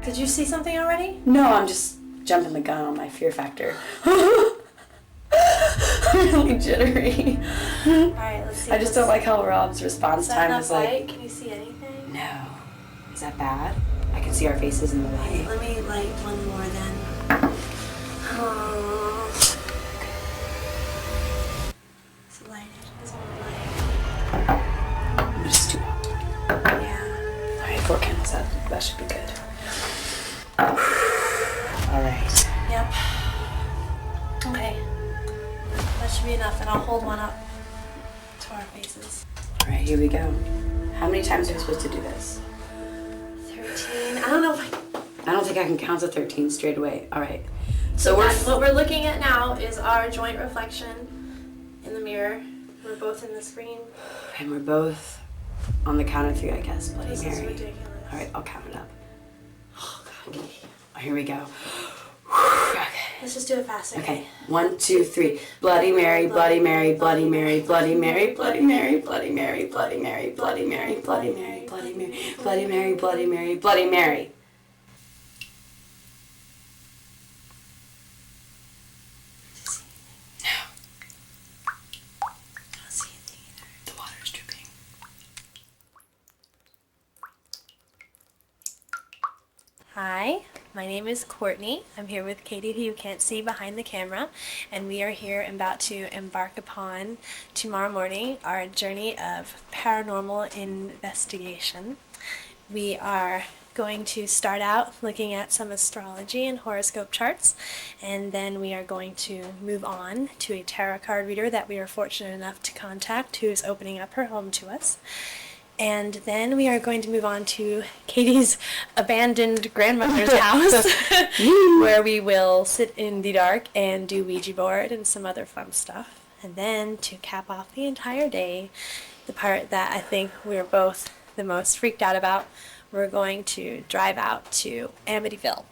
Did you see something already? No, I'm just jumping the gun on my fear factor. Really jittery. Alright, let's see. I just don't like how Rob's response time is like... light? Can you see anything? No. Is that bad? I can see our faces in the light. Let me light one more then. Oh. It's lighted. It's all light. I'm just too hot. Yeah. Alright, 4 candles. That should be good. Alright. Yep. Okay. That should be enough, and I'll hold one up to our faces. Alright, here we go. How many times are we supposed to do this? 13. I don't know if I don't think I can count to 13 straight away. Alright. So what we're looking at now is our joint reflection in the mirror. We're both in the screen. And we're both on the count of 3, I guess. Bloody This Mary. is ridiculous. Alright, I'll count it up. Oh, God. Okay. Here we go. Okay. Let's just do it faster. Okay. 1, 2, 3. Bloody Mary, Bloody Mary, Bloody Mary, Bloody Mary, Bloody Mary, Bloody Mary, Bloody Mary, Bloody Mary, Bloody Mary, Bloody Mary, Bloody Mary, Bloody Mary, Bloody Mary. No. I don't see anything either. The water's dripping. Hi, my name is Courtney. I'm here with Katie, who you can't see behind the camera, and we are here about to embark upon tomorrow morning our journey of paranormal investigation. We are going to start out looking at some astrology and horoscope charts, and then we are going to move on to a tarot card reader that we are fortunate enough to contact, who is opening up her home to us. And then we are going to move on to Katie's abandoned grandmother's house, where we will sit in the dark and do Ouija board and some other fun stuff. And then to cap off the entire day, the part that I think we're both the most freaked out about, we're going to drive out to Amityville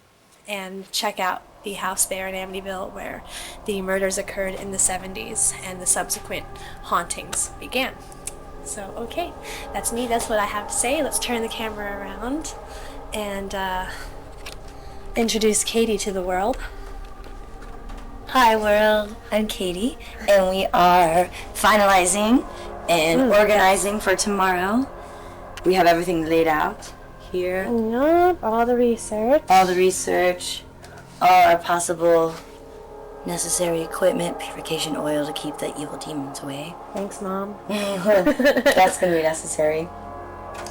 and check out the house there in Amityville where the murders occurred in the 70s and the subsequent hauntings began. So, okay, that's me. That's what I have to say. Let's turn the camera around and introduce Katie to the world. Hi world, I'm Katie, and we are finalizing and organizing for tomorrow. We have everything laid out here. Yep, all the research. All the research, all our possible necessary equipment, purification oil to keep the evil demons away. Thanks, Mom. That's going to be necessary.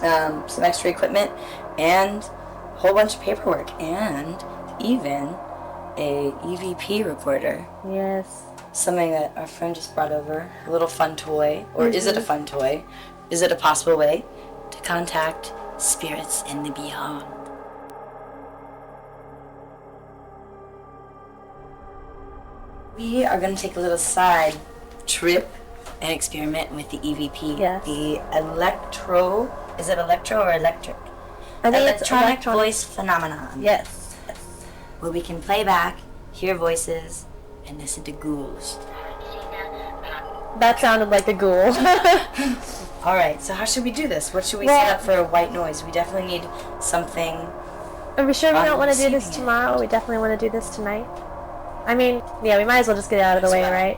Some extra equipment and a whole bunch of paperwork and even a EVP recorder. Yes. Something that our friend just brought over. A little fun toy. Or is it a fun toy? Is it a possible way to contact spirits in the beyond? We are going to take a little side trip and experiment with the EVP. Yes. The electro... Is it electro or electric? I think it's Electronic voice phenomenon. Yes. Where we can play back, hear voices, and listen to ghouls. That sounded like a ghoul. Alright, so how should we do this? What should we set up for a white noise? We definitely need something... Are we sure we don't want to do this receiving it. tomorrow? We definitely want to do this tonight. I mean, yeah, we might as well just get it out of the way, right?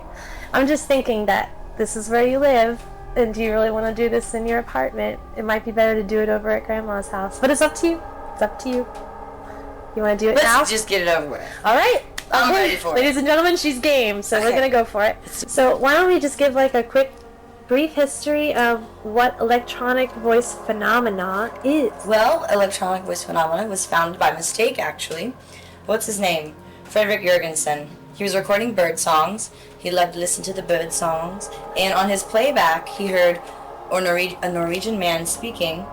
I'm just thinking that this is where you live, and do you really want to do this in your apartment? It might be better to do it over at Grandma's house. But it's up to you. It's up to you. You want to do it now? Let's just get it over with. All right. I'm ready for it. Ladies and gentlemen, she's game, so we're Okay. going to go for it. So why don't we just give like a quick, brief history of what electronic voice phenomena is? Well, electronic voice phenomena was founded by mistake, actually. What's his name? Frederick Jurgensen. He was recording bird songs. He loved to listen to the bird songs. And on his playback, he heard a Norwegian man speaking.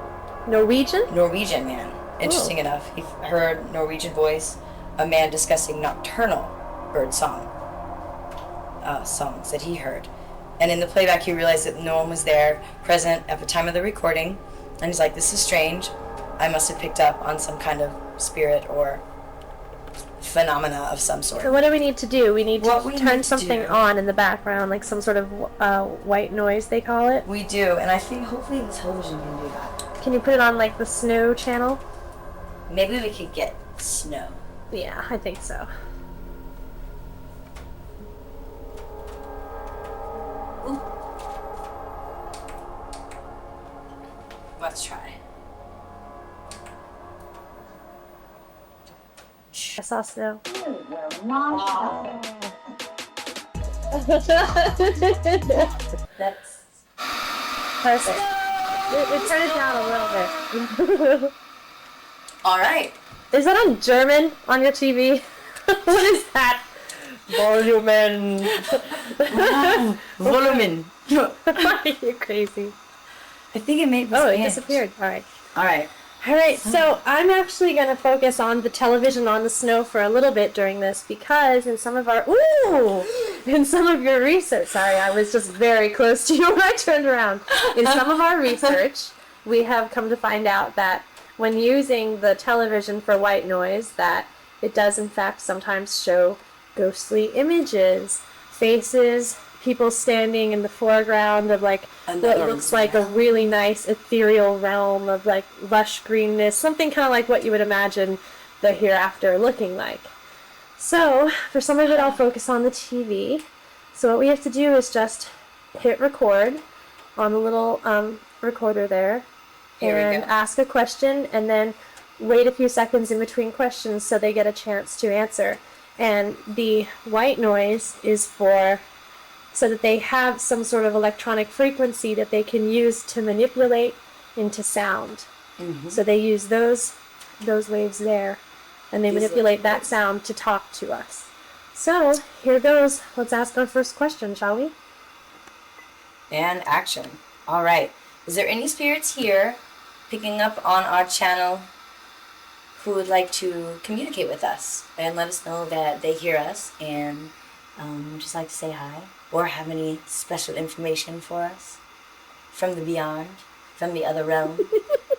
Norwegian? Norwegian man. Interesting Oh. enough. He heard Norwegian voice, a man discussing nocturnal bird songs that he heard. And in the playback, he realized that no one was there present at the time of the recording. And he's like, this is strange. I must have picked up on some kind of spirit or phenomena of some sort. So what do we need to do? We need What to we turn need to something do- on in the background, like some sort of white noise, they call it. We do, and I think hopefully the television can do that. Can you put it on like the snow channel? Maybe we could get snow. Yeah, I think so. Ooh. Let's try. I saw snow. That's Perfect. It turned it down a little bit. all right. Is that on German on your TV? What is that? Volumen. Volumen. You're crazy. I think it may be Oh, it Spanish. disappeared. All right. All right. All right, so I'm actually going to focus on the television on the snow for a little bit during this because in some of your research, sorry, I was just very close to you when I turned around. In some of our research, we have come to find out that when using the television for white noise, that it does in fact sometimes show ghostly images, faces, people standing in the foreground of like what looks like a really nice ethereal realm of like lush greenness, something kind of like what you would imagine the hereafter looking like. So for some of it I'll focus on the TV. So what we have to do is just hit record on the little recorder there and ask a question and then wait a few seconds in between questions so they get a chance to answer. And the white noise is for so that they have some sort of electronic frequency that they can use to manipulate into sound. Mm-hmm. So they use those waves there, and they manipulate that sound to talk to us. So here goes. Let's ask our first question, shall we? And action. All right. Is there any spirits here picking up on our channel who would like to communicate with us and let us know that they hear us and just like to say hi? Or have any special information for us from the beyond, from the other realm?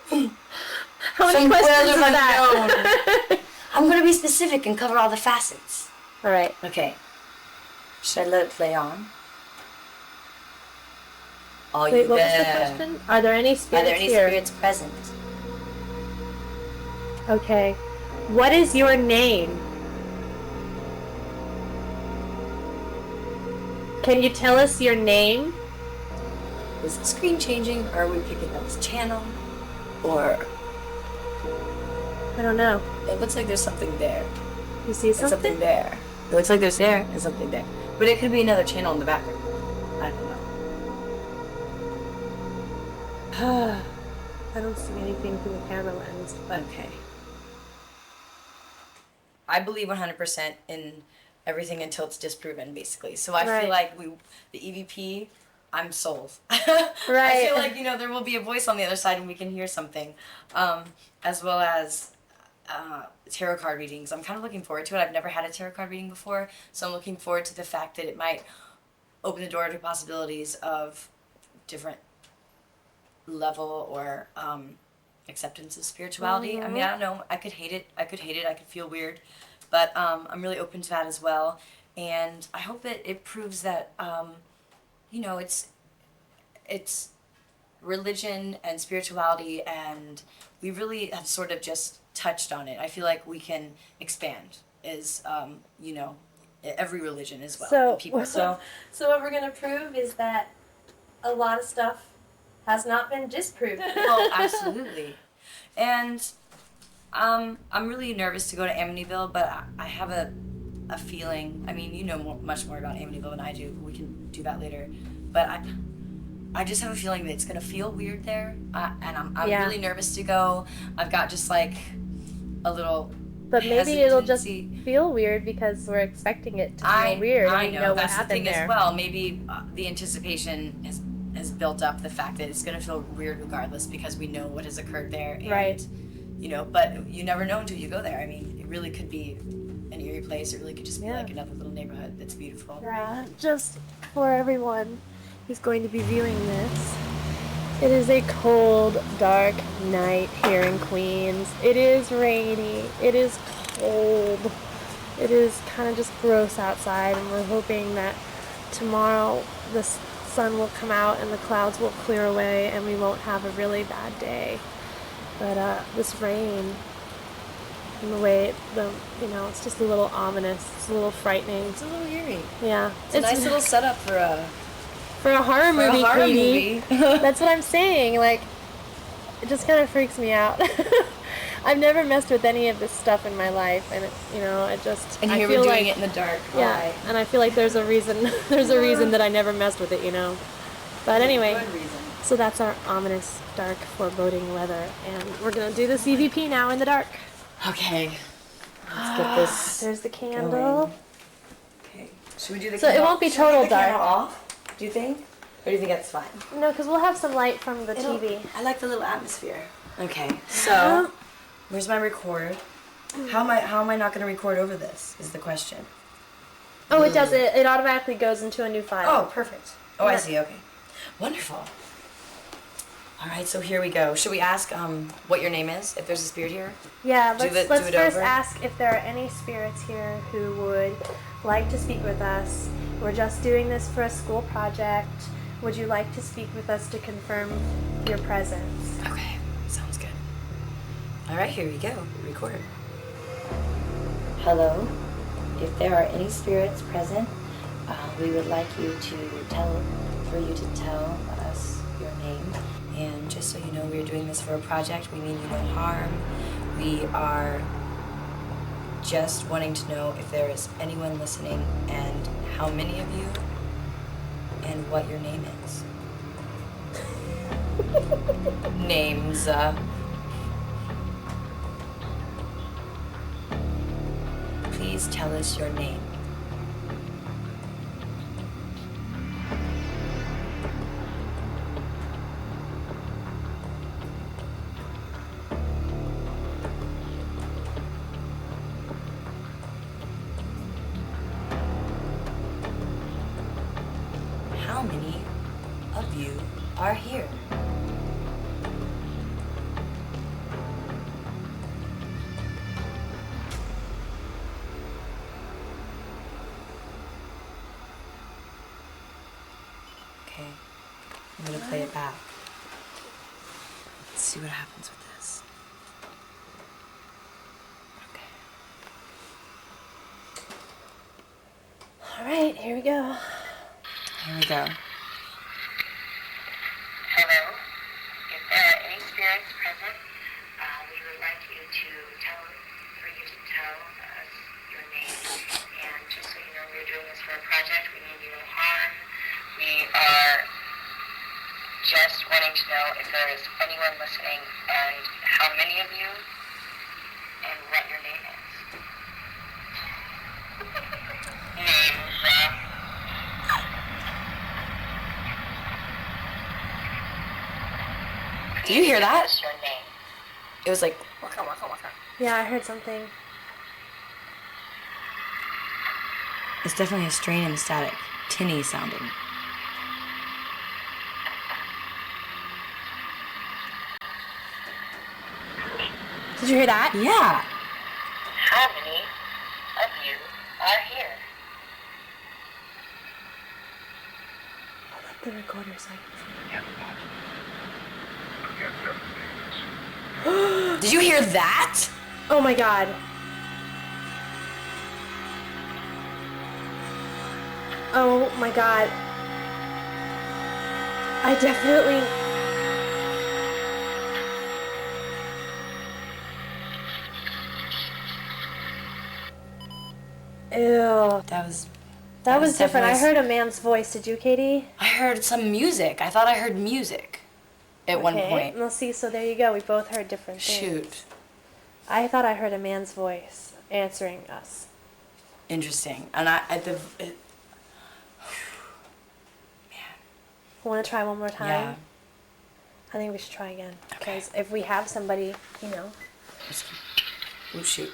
How many questions is that? I'm going to be specific and cover all the facets. All right. Okay. Should I let it play on? Wait, what was the question? Are there any spirits here? Are there any spirits present? Okay. What is your name? Can you tell us your name? Is the screen changing? Or are we picking up this channel? Or... I don't know. It looks like there's something there. You see something? Something there. It looks like there's there and something there. But it could be another channel in the background. I don't know. I don't see anything through the camera lens, but... Okay. I believe 100% in everything until it's disproven, basically. So I feel like the EVP, I'm sold. Right. I feel like, there will be a voice on the other side and we can hear something. As well as tarot card readings. I'm kind of looking forward to it. I've never had a tarot card reading before, so I'm looking forward to the fact that it might open the door to possibilities of different level or acceptance of spirituality. Mm-hmm. I mean, I don't know. I could hate it. I could feel weird. But I'm really open to that as well. And I hope that it proves that, it's religion and spirituality, and we really have sort of just touched on it. I feel like we can expand every religion as well. So what we're going to prove is that a lot of stuff has not been disproven. Well, absolutely. And I'm really nervous to go to Amityville, but I have a feeling, I mean, you know much more about Amityville than I do, we can do that later, but I just have a feeling that it's going to feel weird there, and I'm really nervous to go. I've got just like a little But maybe it'll just feel weird because we're expecting it to feel weird. I and know, what that's the happened thing there. as well. Maybe the anticipation has built up the fact that it's going to feel weird regardless because we know what has occurred there. And, right. But you never know until you go there. I mean, it really could be an eerie place. It really could just be like another little neighborhood that's beautiful. Yeah, just for everyone who's going to be viewing this, it is a cold, dark night here in Queens. It is rainy. It is cold. It is kind of just gross outside, and we're hoping that tomorrow the sun will come out and the clouds will clear away and we won't have a really bad day. But this rain And the way it's just a little ominous. It's a little frightening. It's a little eerie. Yeah. It's a nice little setup for a horror movie, Katie. movie. That's what I'm saying. Like, it just kind of freaks me out. I've never messed with any of this stuff in my life, and it just. And I here feel we're doing like, it in the dark. Yeah, Why? and I feel like there's a reason. There's a reason that I never messed with it, But anyway, Good reason. so that's our ominous, dark, foreboding weather, and we're gonna do this EVP now in the dark. Okay. Let's get this. There's the candle. going. Okay. Should we do the So it candle? won't be Should we total do the candle dark. off? Do you think? Or do you think that's fine? No, because we'll have some light from the TV. I like the little atmosphere. Okay. So, where's my record? How am I not going to record over this? Is the question. Oh, it does. It automatically goes into a new file. Oh, perfect. Oh, I Yeah. see. Okay. Wonderful. All right, so here we go. Should we ask what your name is, if there's a spirit here? Yeah, Do let's it first over. ask if there are any spirits here who would like to speak with us. We're just doing this for a school project. Would you like to speak with us to confirm your presence? Okay, sounds good. All right, here we go. Record. Hello. If there are any spirits present, we would like you to tell us your name. And just so you know, we're doing this for a project. We mean you no harm. We are just wanting to know if there is anyone listening and how many of you and what your name is. Names. Please tell us your name. How many of you are here? Okay, I'm gonna play it back. Let's see what happens with this. Okay. All right, here we go. Here we go. Hello. If there are any spirits present, we would like you to tell us your name. And just so you know, we're doing this for a project. We mean you no harm. We are just wanting to know if there is anyone listening and how many of you and what your name is. Names. Did you hear that? What's your name? It was like waka waka waka. Yeah, I heard something. It's definitely a strain and static, tinny sounding. Did you hear that? Yeah. How many of you are here? The recorder side. Did you hear that? Oh my god. Oh my god. I definitely. Ew. That was different. I heard a man's voice. Did you, Katie? I heard some music. I thought I heard music at one point. Let's see. So there you go. We both heard different things. Shoot. I thought I heard a man's voice answering us. Interesting. And man. Want to try one more time? Yeah. I think we should try again. Okay. Because if we have somebody, Oh, shoot.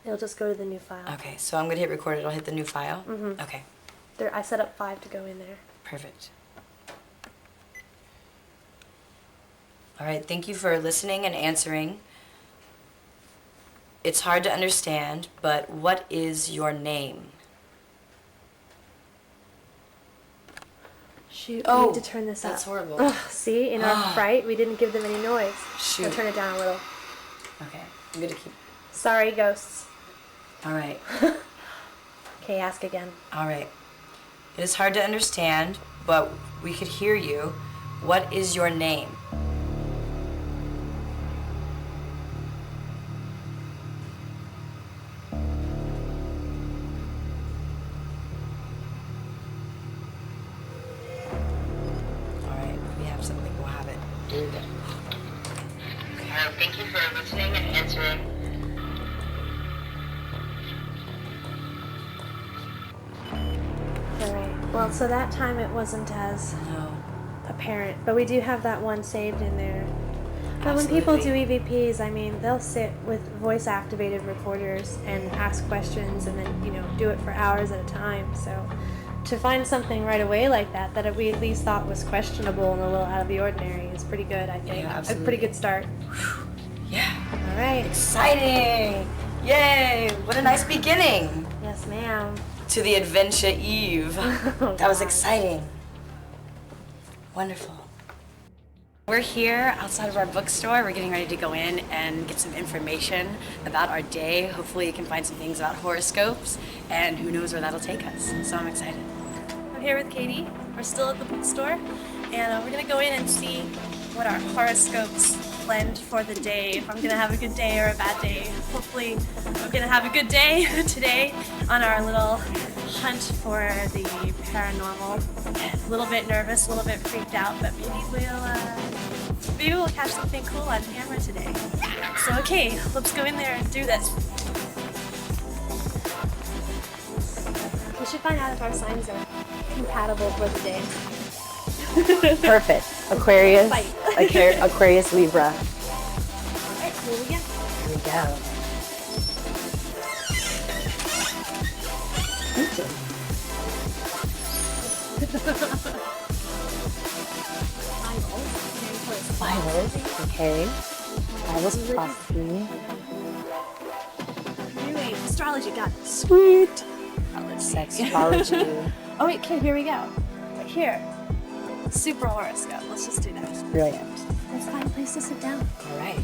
it'll just go to the new file. Okay, so I'm going to hit record. It'll hit the new file? Mhm. Okay, I set up 5 to go in there. perfect. All right, thank you for listening and answering. It's hard to understand, but what is your name? Shoot, we Oh, need to turn this up. that's horrible. Ugh, see, in our fright, we didn't give them any noise. Shoot. I'll turn it down a little. Okay, I'm going to keep... Sorry, ghosts. All right. Okay, ask again. All right. It is hard to understand, but we could hear you. What is your name? All right, we have something. We'll have it. Here we go. Thank you for listening and answering. All right. Well, so that time it wasn't as No. apparent, but we do have that one saved in there. But when people do Absolutely. EVPs, I mean, they'll sit with voice-activated recorders and ask questions, and then do it for hours at a time. So to find something right away like that we at least thought was questionable and a little out of the ordinary is pretty good. I think Yeah, a absolutely. pretty good start. Yeah. All right. Exciting! Yay! What a nice beginning Yes, ma'am. to the Adventure Eve. Oh, That was God. exciting. Wonderful. We're here outside of our bookstore. We're getting ready to go in and get some information about our day. Hopefully you can find some things about horoscopes, and who knows where that'll take us. So I'm excited. I'm here with Katie. We're still at the bookstore, and we're gonna go in and see what our horoscopes blend for the day. If I'm gonna have a good day or a bad day. Hopefully, I'm gonna have a good day today on our little hunt for the paranormal. A little bit nervous, a little bit freaked out, but maybe we'll catch something cool on camera today. So okay, let's go in there and do this. We should find out if our signs are compatible for the day. Perfect. Aquarius. Fight. Aquarius Libra. Alright, here we go. Here we go. Thank you. Bibles. Okay. Bibles prophecy. Really? Astrology, got it. Sweet. Oh, let's see. Sexology. Oh wait, okay, here we go. Right here. Super horoscope. Let's just do that. Brilliant. Let's find a place to sit down. All right.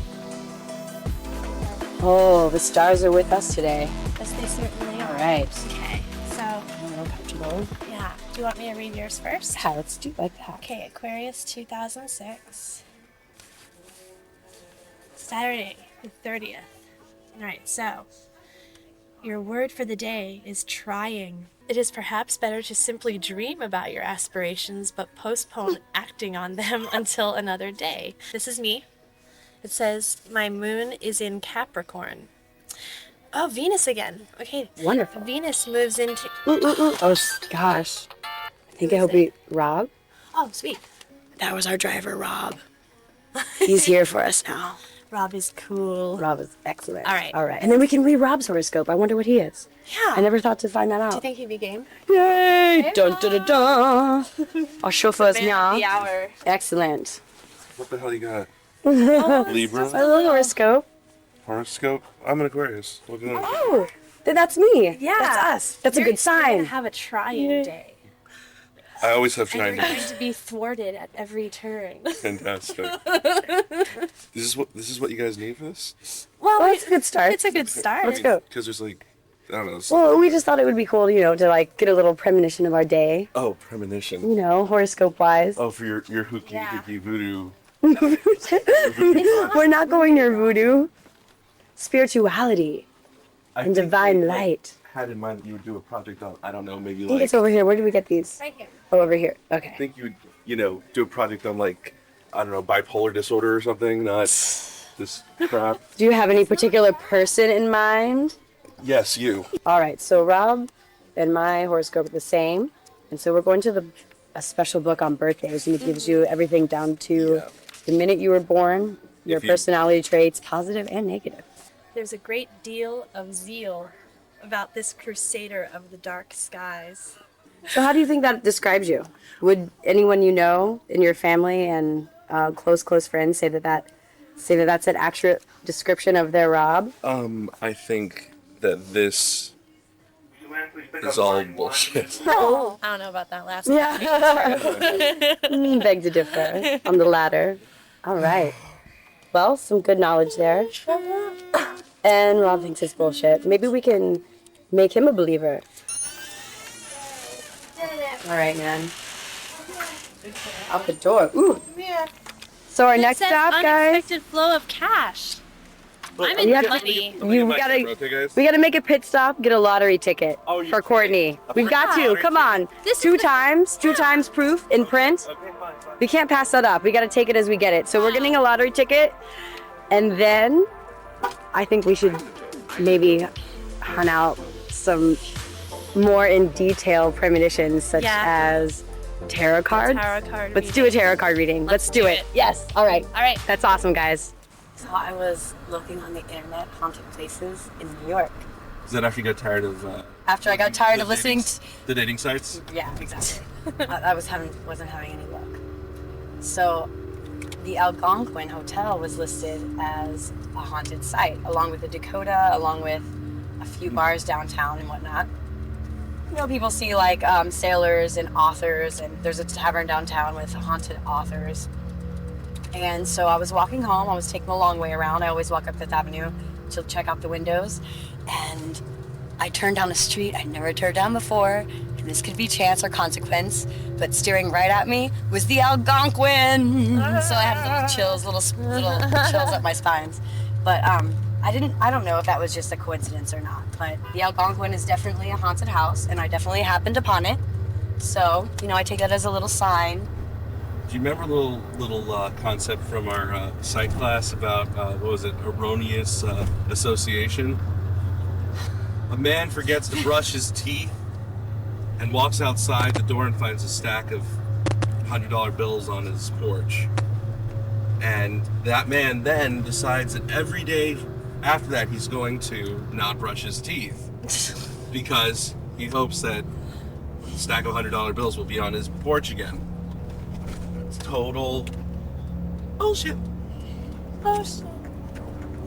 Oh, the stars are with us today. Yes, they certainly are. All right. Okay, so A little comfortable. yeah. Do you want me to read yours first? Yeah, let's do it like that. Okay, Aquarius 2006. Saturday, the 30th. Alright, so your word for the day is trying. It is perhaps better to simply dream about your aspirations, but postpone acting on them until another day. This is me. It says, my moon is in Capricorn. Oh, Venus again. Okay. Wonderful. Venus moves into... Oh, gosh. I think I hope we... Rob? Oh, sweet. That was our driver, Rob. He's here for us now. Rob is cool. Rob is excellent. All right. All right. And then we can read Rob's horoscope. I wonder what he is. Yeah. I never thought to find that Do you out. think he'd be game? Yay! Dun, dun, dun, dun. Our chauffeur's Man of the now. hour. Excellent. What the hell you got? A Libra? little horoscope. Horoscope? I'm an Aquarius. Look at that. Oh, then that's me. Yeah. That's us. That's a You're good gonna sign. have a trying day. I always have And you're trying going days. to be thwarted at every turn. Fantastic. This is what you guys need for this? Well, Well, it's a good start. it's a good start. Let's go. Because there's like, I don't know. Well, we just thought it would be cool, to like get a little premonition of our day. Oh, premonition. Horoscope wise. Oh, for your hooky Yeah. dooky voodoo. We're not going near voodoo. Spirituality I and think divine they, light. had in mind that you would do a project on, I don't know, maybe I think like, it's over here. Where did we get these? Right here. Oh, over here. I Okay. think you would, do a project on like, I don't know, bipolar disorder or something, not this crap. Do you have any particular person in mind? Yes, you. All right. So Rob and my horoscope are the same, and so we're going to a special book on birthdays, and it gives you everything down to Yeah. the minute you were born, your If you- personality traits, positive and negative. There's a great deal of zeal about this crusader of the dark skies. So how do you think that describes you? Would anyone you know in your family and close friends say that that's an accurate description of their Rob? I think that this is all bullshit. I don't know about that last one. Yeah. Beg to differ on the latter. All right. Well, some good knowledge there. And Rob thinks it's bullshit. Maybe we can make him a believer. All right, man. Out the door. Ooh. So our next stop, guys. Unexpected flow of cash. I'm in money. We gotta make a pit stop. Get a lottery ticket for Courtnay. We've got to. Come on. Two times proof in print. We can't pass that up. We gotta take it as we get it. So we're getting a lottery ticket, and then I think we should maybe hunt out some more in detail premonitions, such as tarot cards. Let's do a tarot card reading. Let's do it. Yes. All right. That's awesome, guys. So I was looking on the internet, haunted places in New York. Is that after you got tired of? After I got tired of listening to the dating sites. Yeah, exactly. I wasn't having any luck. So, the Algonquin Hotel was listed as a haunted site, along with the Dakota, along with a few bars downtown and whatnot. You know, people see like sailors and authors, and there's a tavern downtown with haunted authors. And so I was walking home. I was taking the long way around. I always walk up Fifth Avenue to check out the windows, and I turned down a street I'd never turned down before, and this could be chance or consequence, but staring right at me was the Algonquin. So I had little chills up my spines. But I don't know if that was just a coincidence or not, but the Algonquin is definitely a haunted house, and I definitely happened upon it. So, you know, I take that as a little sign. Do you remember a little concept from our psych class about, what was it, erroneous association? A man forgets to brush his teeth and walks outside the door and finds a stack of $100 bills on his porch. And that man then decides that every day after that he's going to not brush his teeth because he hopes that the stack of $100 bills will be on his porch again. It's total bullshit.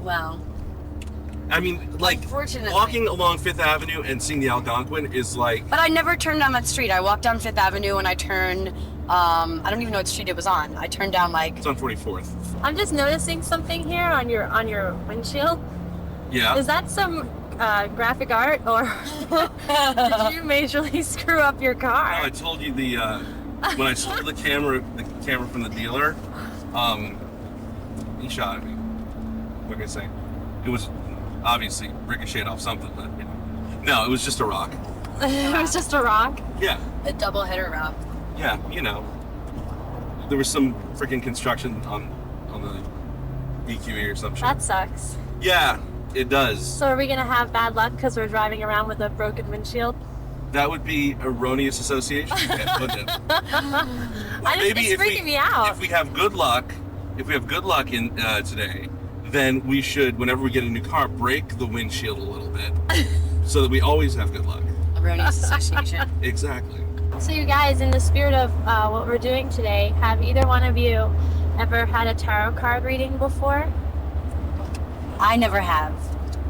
Well, I mean, like, walking along Fifth Avenue and seeing the Algonquin is like... But I never turned down that street. I walked down Fifth Avenue and I turned, I don't even know what street it was on. I turned down like... It's on 44th. I'm just noticing something here on your windshield. Yeah. Is that some graphic art, or did you majorly screw up your car? No, I told you when I sold the camera from the dealer, he shot at me. What can I say? It was obviously ricocheted off something, but you know. No, it was just a rock. It was just a rock? Yeah. A double header rock. Yeah, you know. There was some freaking construction on the EQE or some shit. That sucks. Yeah, it does. So are we gonna have bad luck because we're driving around with a broken windshield? That would be erroneous association, wouldn't it? It's freaking me out. If we have good luck in today, then we should, whenever we get a new car, break the windshield a little bit, so that we always have good luck. Erroneous association. Exactly. So you guys, in the spirit of what we're doing today, have either one of you ever had a tarot card reading before? I never have.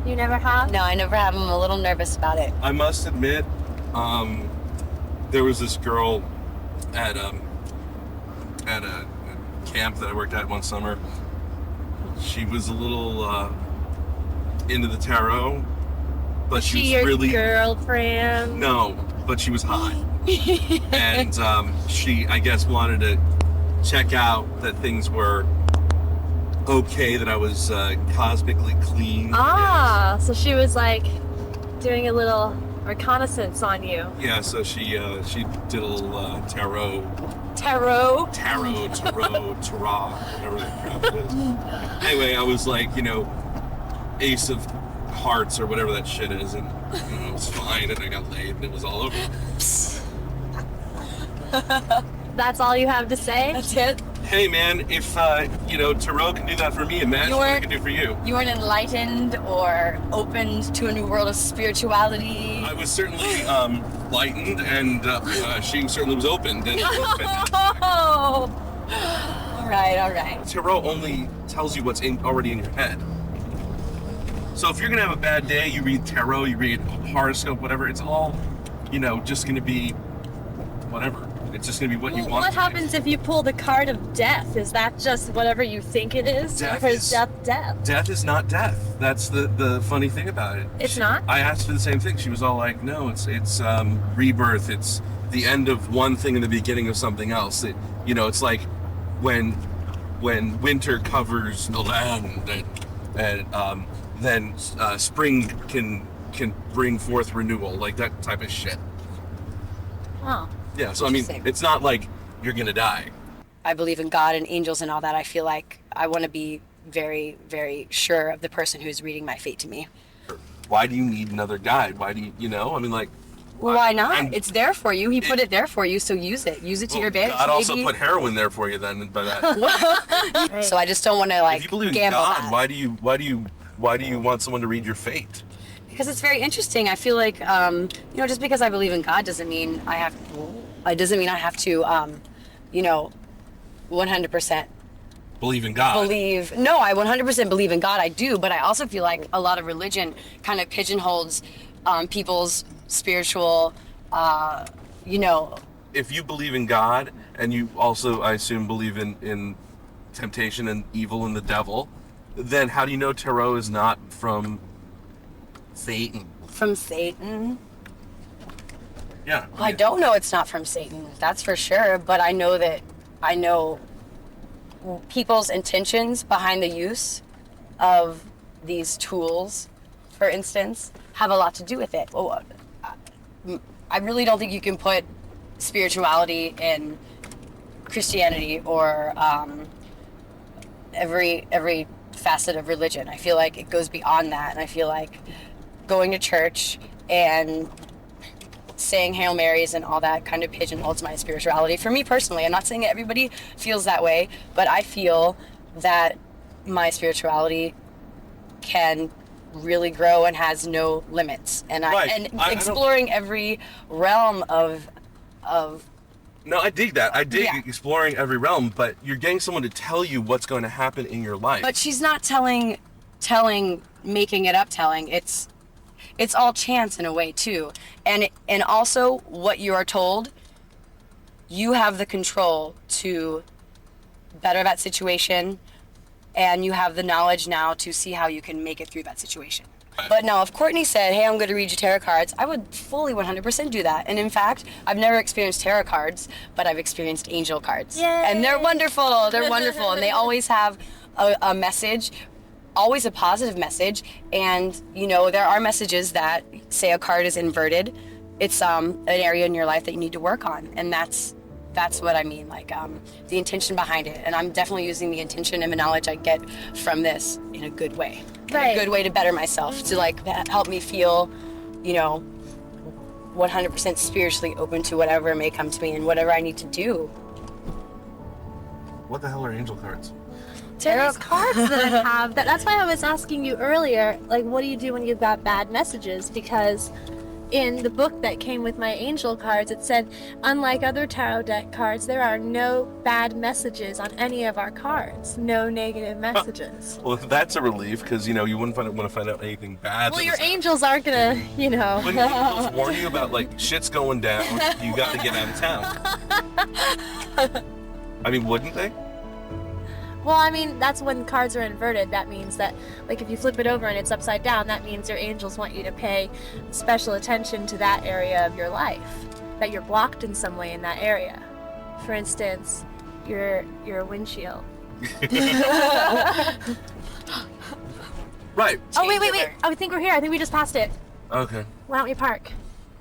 You never have? No, I never have. I'm a little nervous about it. I must admit, there was this girl at a camp that I worked at one summer. She was a little into the tarot, but she was your really girlfriend? No, but she was hot, and she, I guess, wanted to check out that things were okay, that I was cosmically clean. Ah, so she was like doing a little reconnaissance on you. Yeah, so she did a little tarot, Tarot, whatever that crap is. Anyway, I was like, you know, ace of hearts or whatever that shit is, and you know, it was fine, and I got laid, and it was all over. That's all you have to say? That's it? Hey man, if you know, tarot can do that for me, imagine what it can do for you. You weren't enlightened or opened to a new world of spirituality? I was certainly lightened, and she certainly was opened. And All right. Tarot only tells you what's already in your head. So if you're gonna have a bad day, you read tarot, you read horoscope, whatever. It's all, you know, just gonna be whatever. It's just gonna be what you want. What happens if you pull the card of death? Is that just whatever you think it is? Death or is is- death? Death is not death. That's the funny thing about it. It's not? I asked her the same thing. She was all like, "No, it's rebirth. It's the end of one thing and the beginning of something else. It's like when winter covers the land, and then spring can bring forth renewal, like that type of shit." Oh. Yeah. So I mean, Interesting. it's not like you're gonna die. I believe in God and angels and all that. I feel like I want to be very, very sure of the person who's reading my fate to me. Why do you need another guide? Why do you I mean, like. Well, why not? I'm- It's there for you. He put it there for you, so use it. Use it to your advantage. God also maybe. put heroin there for you then by that. Right. So I just don't want to like If you believe in gamble God, that. why do you want someone to read your fate? Because it's very interesting. I feel like just because I believe in God doesn't mean I have. It doesn't mean I have to 100% Believe in God. believe. No, I 100% believe in God. I do, but I also feel like a lot of religion kind of pigeonholes people's spiritual. If you believe in God and you also, I assume, believe in temptation and evil and the devil, then how do you know tarot is not from Satan? From Satan. Yeah. Well, I don't know it's not from Satan, that's for sure, but I know people's intentions behind the use of these tools, for instance, have a lot to do with it. Well, I really don't think you can put spirituality in Christianity or every facet of religion. I feel like it goes beyond that, and I feel like going to church and saying Hail Marys and all that kind of pigeonholes my spirituality. For me personally, I'm not saying that everybody feels that way, but I feel that my spirituality can really grow and has no limits. And Right. I don't- exploring every realm of No, I dig that. I dig Yeah. exploring every realm, but you're getting someone to tell you what's going to happen in your life. but she's not telling, making it up telling. It's all chance in a way too. And also what you are told, you have the control to better that situation, and you have the knowledge now to see how you can make it through that situation. But no, if Courtney said, "Hey, I'm going to read you tarot cards," I would fully 100% do that. And in fact, I've never experienced tarot cards, but I've experienced angel cards. Yay! And they're wonderful. They're wonderful. And they always have a message, always a positive message. And, there are messages that say a card is inverted. It's an area in your life that you need to work on. And that's what I mean, like the intention behind it. And I'm definitely using the intention and the knowledge I get from this in a good way. Right. A good way to better myself, to like help me feel, 100% spiritually open to whatever may come to me and whatever I need to do. What the hell are angel cards? There's cards that I have. That's why I was asking you earlier, like, what do you do when you've got bad messages? Because in the book that came with my angel cards, it said, unlike other tarot deck cards, there are no bad messages on any of our cards. No negative messages. Well, that's a relief because you wouldn't want to find out anything bad. Well, that your was- angels aren't gonna, Wouldn't angels warn you about like shit's going down? You got to get out of town. I mean, wouldn't they? Well, I mean, that's when cards are inverted. That means that, like, if you flip it over and it's upside down, that means your angels want you to pay special attention to that area of your life, that you're blocked in some way in that area. For instance, your windshield. Right. Oh, wait. I think we're here. I think we just passed it. Okay. Why don't we park?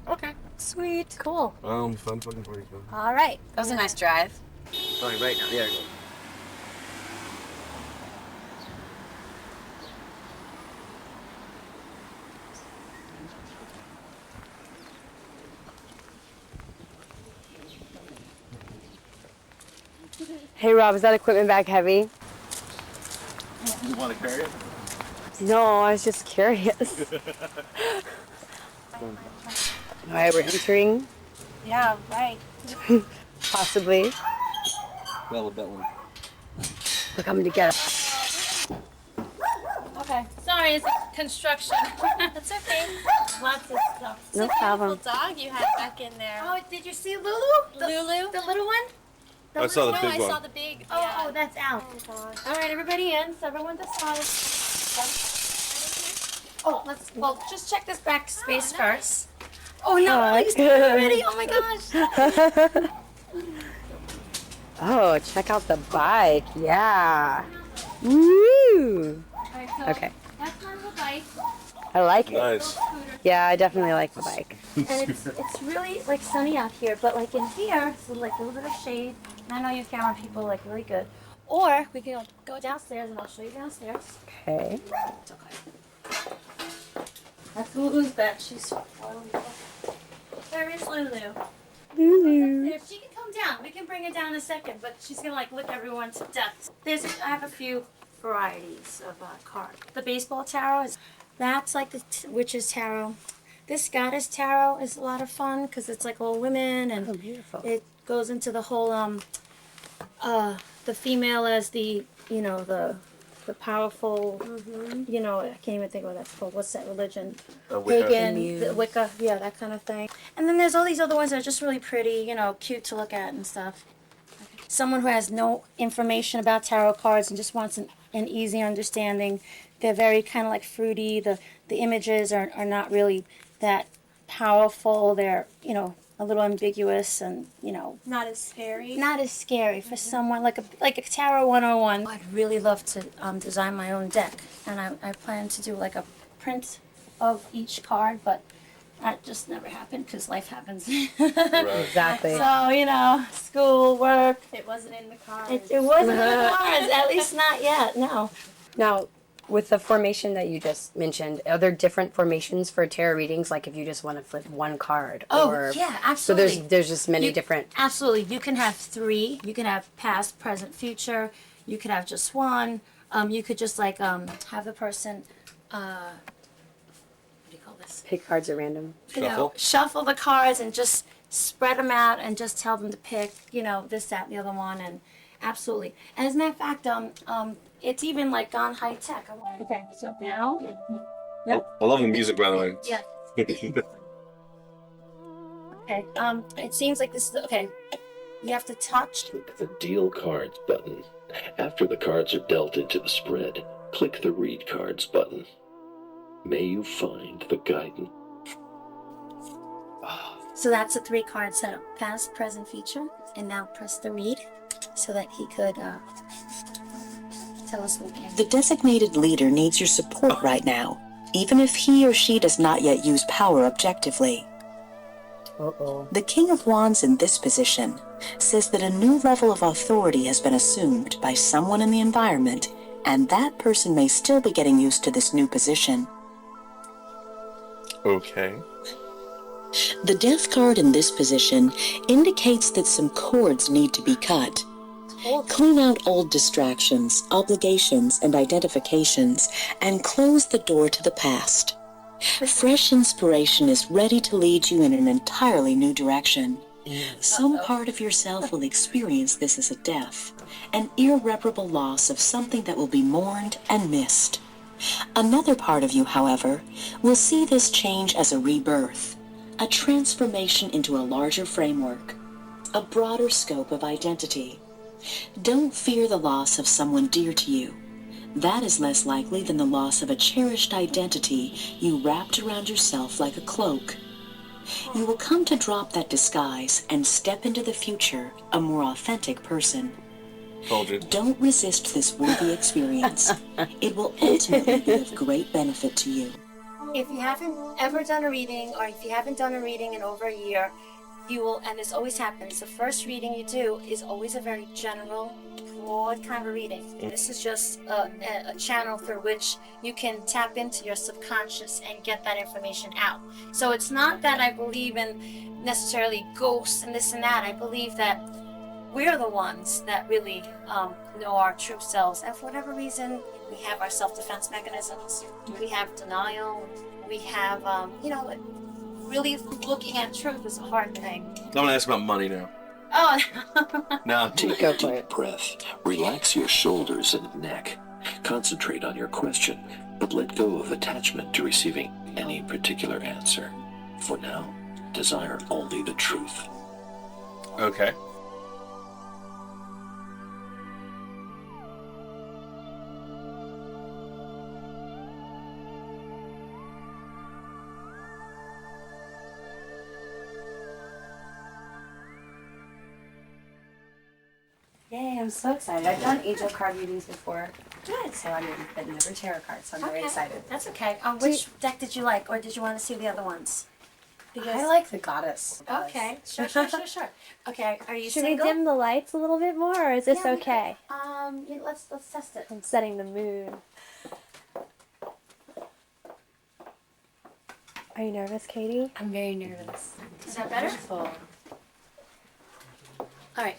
Okay. Sweet. Cool. Fun fucking party. All right. That was a nice drive. Going right now. There you go. Hey Rob, is that equipment bag heavy? You want to carry it? No, I was just curious. Alright, we're entering, Yeah, right. possibly. Well, that one. We're coming to get us. Okay. Sorry, it's construction. That's okay. Lots of stuff. No problem. Beautiful dog you had back in there. Oh, did you see Lulu? Lulu? The little one? I saw the No, big I one. saw the big. Oh, that's out. Oh, gosh. All right, everybody in. So everyone this side. Oh, well, just check this back space first. Oh, no, he's ready. Oh, my gosh. Oh, check out the bike. Yeah. Woo! Alright, so Okay. that's my little bike. I like it. Nice. Yeah, I definitely like the bike. And it's really like sunny out here, but like in here, it's like a little bit of shade. And I know you camera people like really good. Or we can go downstairs and I'll show you downstairs. Okay. It's okay. That's Lulu's bed. She's Where is Lulu? Lulu. If she can come down, we can bring her down in a second, but she's gonna like lick everyone to death. I have a few varieties of cards. The baseball tarot that's like the witch's tarot. This goddess tarot is a lot of fun because it's like all women and Oh, beautiful. it goes into the whole the female as the the powerful I can't even think of what that's called. What's that religion? Pagan, the Wicca, yeah, that kind of thing. And then there's all these other ones that are just really pretty, cute to look at and stuff. Someone who has no information about tarot cards and just wants an easy understanding. They're very kind of like fruity. The images are not really that powerful. They're, a little ambiguous and, Not as scary. not as scary for someone like a Tarot 101. I'd really love to design my own deck, and I plan to do like a print of each card, but that just never happened because life happens. Exactly. So, school, work. It wasn't in the car. It wasn't in the cards, at least not yet, no. Now, with the formation that you just mentioned, are there different formations for tarot readings? Like if you just want to flip one card? Oh, yeah, So absolutely. there's just many You- different. Absolutely. You can have 3. You can have past, present, future. You could have just 1. You could just like have the person what do you call this? Pick cards at random. Shuffle the cards and just spread them out and just tell them to pick, this, that, and the other one, and absolutely. And as a matter of fact, it's even like gone high tech. Okay, so now, I love the music, by the way. yeah. Okay, it seems like this is okay. You have to touch. Click the Deal Cards button. After the cards are dealt into the spread, click the Read Cards button. May you find the guidance. So that's the 3 card setup: past, present, future, and now press the read, so that he could tell us what. The designated leader needs your support right now, even if he or she does not yet use power objectively. Uh-oh. The King of Wands in this position says that a new level of authority has been assumed by someone in the environment, and that person may still be getting used to this new position. Okay. The Death card in this position indicates that some cords need to be cut. Clean out old distractions, obligations, and identifications, and close the door to the past. Fresh inspiration is ready to lead you in an entirely new direction. Some part of yourself will experience this as a death, an irreparable loss of something that will be mourned and missed. Another part of you, however, will see this change as a rebirth, a transformation into a larger framework, a broader scope of identity. Don't fear the loss of someone dear to you. That is less likely than the loss of a cherished identity you wrapped around yourself like a cloak. You will come to drop that disguise and step into the future a more authentic person. Told you. Don't resist this worthy experience. It will ultimately be of great benefit to you. If you haven't ever done a reading, or if you haven't done a reading in over a year, you will, and this always happens, the first reading you do is always a very general, broad kind of reading. This is just a channel through which you can tap into your subconscious and get that information out. So it's not that I believe in necessarily ghosts and this and that. I believe that we're the ones that really know our true selves. And for whatever reason, we have our self-defense mechanisms. We have denial. We have, really looking at truth is a hard thing. I'm gonna ask about money now. Oh, Now, Take a deep breath. Relax your shoulders and neck. Concentrate on your question. but let go of attachment to receiving any particular answer. For now, desire only the truth. Okay. Yay, I'm so excited. I've done angel card readings before. Good. So I mean, but never tarot cards, so I'm very excited. That's okay. Which deck did you like, or did you want to see the other ones? I like the goddess. Okay. Sure. Okay. Are you Should we single? dim the lights a little bit more, or is this Yeah, we okay? could. Let's test it. I'm setting the mood. Are you nervous, Katie? I'm very nervous. Is that better? Beautiful. All right.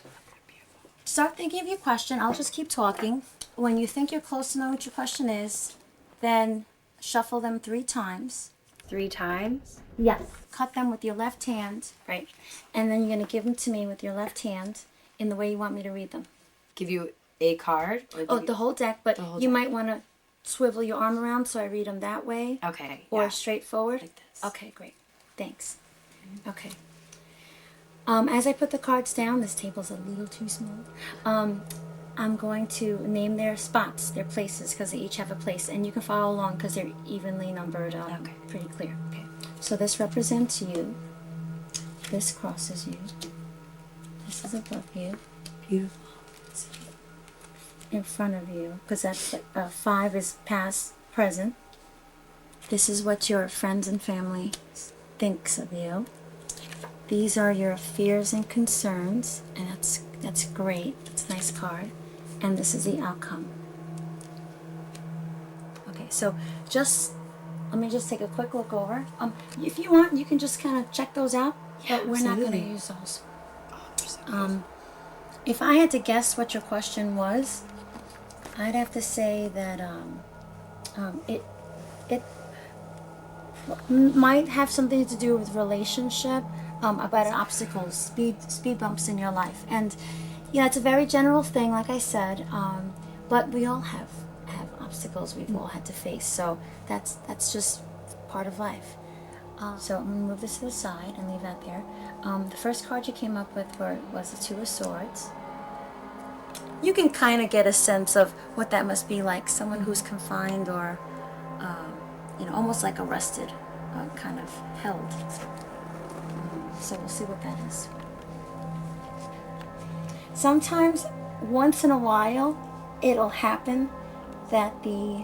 Start thinking of your question. I'll just keep talking. When you think you're close to know what your question is, then shuffle them 3 times. 3 times? Yes. Cut them with your left hand. Right. And then you're going to give them to me with your left hand in the way you want me to read them. Give you a card? Or Oh, the whole deck, but whole you deck. might want to swivel your arm around so I read them that way. Okay. Or yeah. straight forward. Like this. Okay, great. Thanks. Okay. As I put the cards down, this table's a little too small. I'm going to name their spots, their places, because they each have a place, and you can follow along because they're evenly numbered. Okay. Pretty clear. Okay. So this represents you. This crosses you. This is above you. Beautiful. In front of you, because that's 5 is past, present. This is what your friends and family thinks of you. These are your fears and concerns, and that's great. That's a nice card. And this is the outcome. Okay, so let me just take a quick look over. If you want, you can just kind of check those out, but we're not going to use those. If I had to guess what your question was, I'd have to say that it might have something to do with relationship, about obstacles, speed bumps in your life, and yeah, it's a very general thing, like I said. But we all have obstacles we've all had to face, so that's just part of life. So I'm gonna move this to the side and leave that there. The first card you came up with was the 2 of Swords. You can kind of get a sense of what that must be like, someone who's confined or, almost like arrested, kind of held. So we'll see what that is. Sometimes, once in a while, it'll happen that the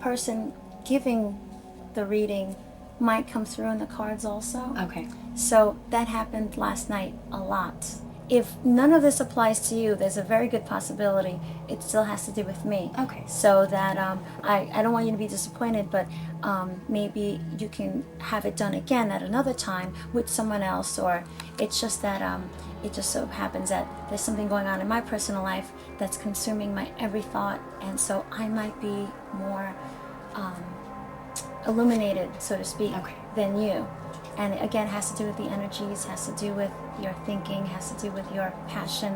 person giving the reading might come through in the cards also. Okay. So that happened last night a lot. If none of this applies to you, there's a very good possibility it still has to do with me. Okay. So that I don't want you to be disappointed, but maybe you can have it done again at another time with someone else, or it's just that it just so happens that there's something going on in my personal life that's consuming my every thought, and so I might be more illuminated, so to speak, than you. And again, it has to do with the energies, has to do with your thinking, has to do with your passion,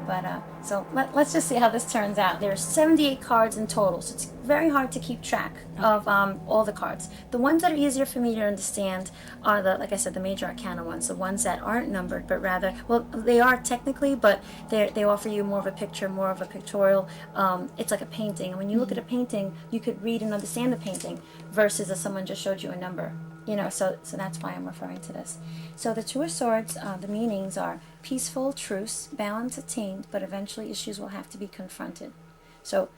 but so let's just see how this turns out. There's 78 cards in total, so it's very hard to keep track of all the cards. The ones that are easier for me to understand are like I said, the major arcana ones, the ones that aren't numbered, but rather, well, they are technically, but they offer you more of a picture, more of a pictorial. It's like a painting, and when you look at a painting, you could read and understand the painting versus if someone just showed you a number. So that's why I'm referring to this. So the 2 of Swords, the meanings are peaceful, truce, balance attained, but eventually issues will have to be confronted. So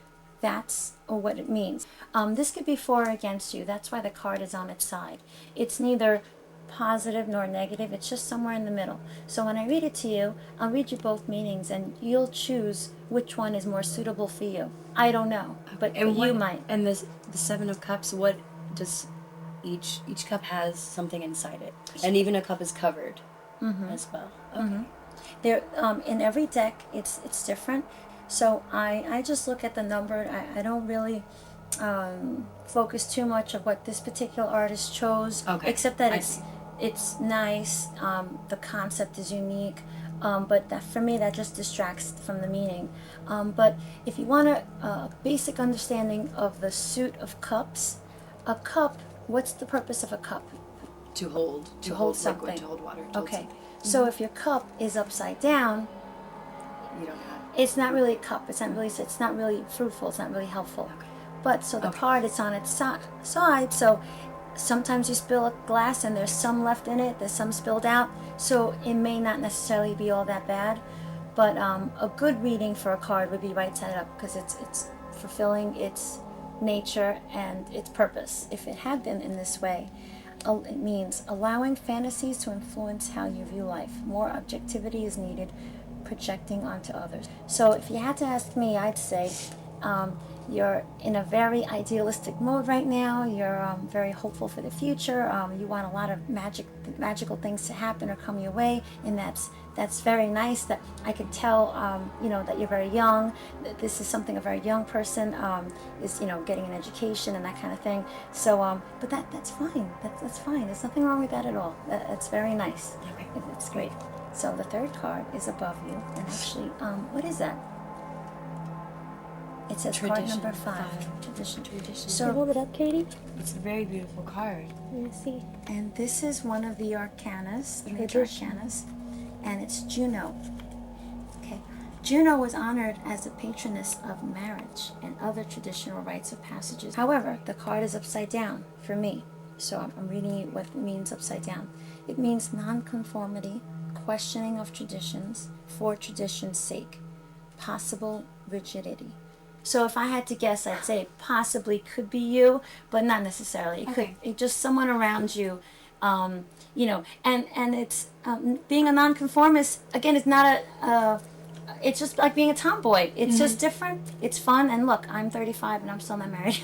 that's what it means. This could be for or against you. That's why the card is on its side. It's neither positive nor negative. It's just somewhere in the middle. So when I read it to you, I'll read you both meanings, and you'll choose which one is more suitable for you. I don't know, but you might. And the 7 of Cups, what does... Each cup has something inside it, and even a cup is covered as well. Okay. There, in every deck, it's different. So I just look at the number. I don't really focus too much of what this particular artist chose, except that it's nice. The concept is unique. But that, for me, that just distracts from the meaning. But if you want a basic understanding of the suit of cups, a cup, what's the purpose of a cup? To hold. To hold liquid, something. to hold water. To hold Okay. something. So if your cup is upside down, You don't have. it's not really a cup. It's not really fruitful. It's not really helpful. Okay. But so the card, it's on its side. So sometimes you spill a glass and there's some left in it. There's some spilled out. So it may not necessarily be all that bad. But a good reading for a card would be right side up, because it's fulfilling its nature and its purpose. If it had been in this way, it means allowing fantasies to influence how you view life. More objectivity is needed, projecting onto others. So if you had to ask me, I'd say you're in a very idealistic mode right now. You're very hopeful for the future. You want a lot of magical things to happen or come your way, and that's very nice. That I could tell, that you're very young. That this is something a very young person is, getting an education and that kind of thing. So, but that's fine. That's fine. There's nothing wrong with that at all. That's very nice. Okay. It's great. So the third card is above you, and actually, what is that? It says card number 5. Tradition. So hold it up, Katie. It's a very beautiful card. Let me see. And this is one of the arcanas, the major Tradition. arcanas, and it's Juno. Okay. Juno was honored as the patroness of marriage and other traditional rites of passages. However, the card is upside down for me. So I'm reading you what it means upside down. It means nonconformity, questioning of traditions for tradition's sake, possible rigidity. So if I had to guess, I'd say it possibly could be you, but not necessarily. It could it just someone around you, and it's being a nonconformist. Again, it's not it's just like being a tomboy. It's just different. It's fun, and look, I'm 35 and I'm still not married,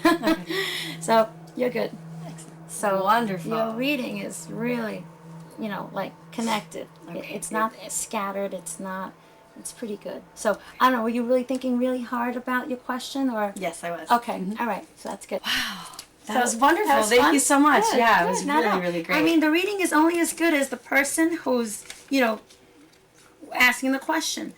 so you're good. So Wonderful. Your reading is really, connected. It's not scattered. It's pretty good. So, I don't know, were you really thinking really hard about your question, or? Yes, I was. Okay, all right, so that's good. Wow. That So, was wonderful. that was Thank fun? you so much. Good, Yeah, it good. was No, really, no. really great. I mean, the reading is only as good as the person who's, asking the question.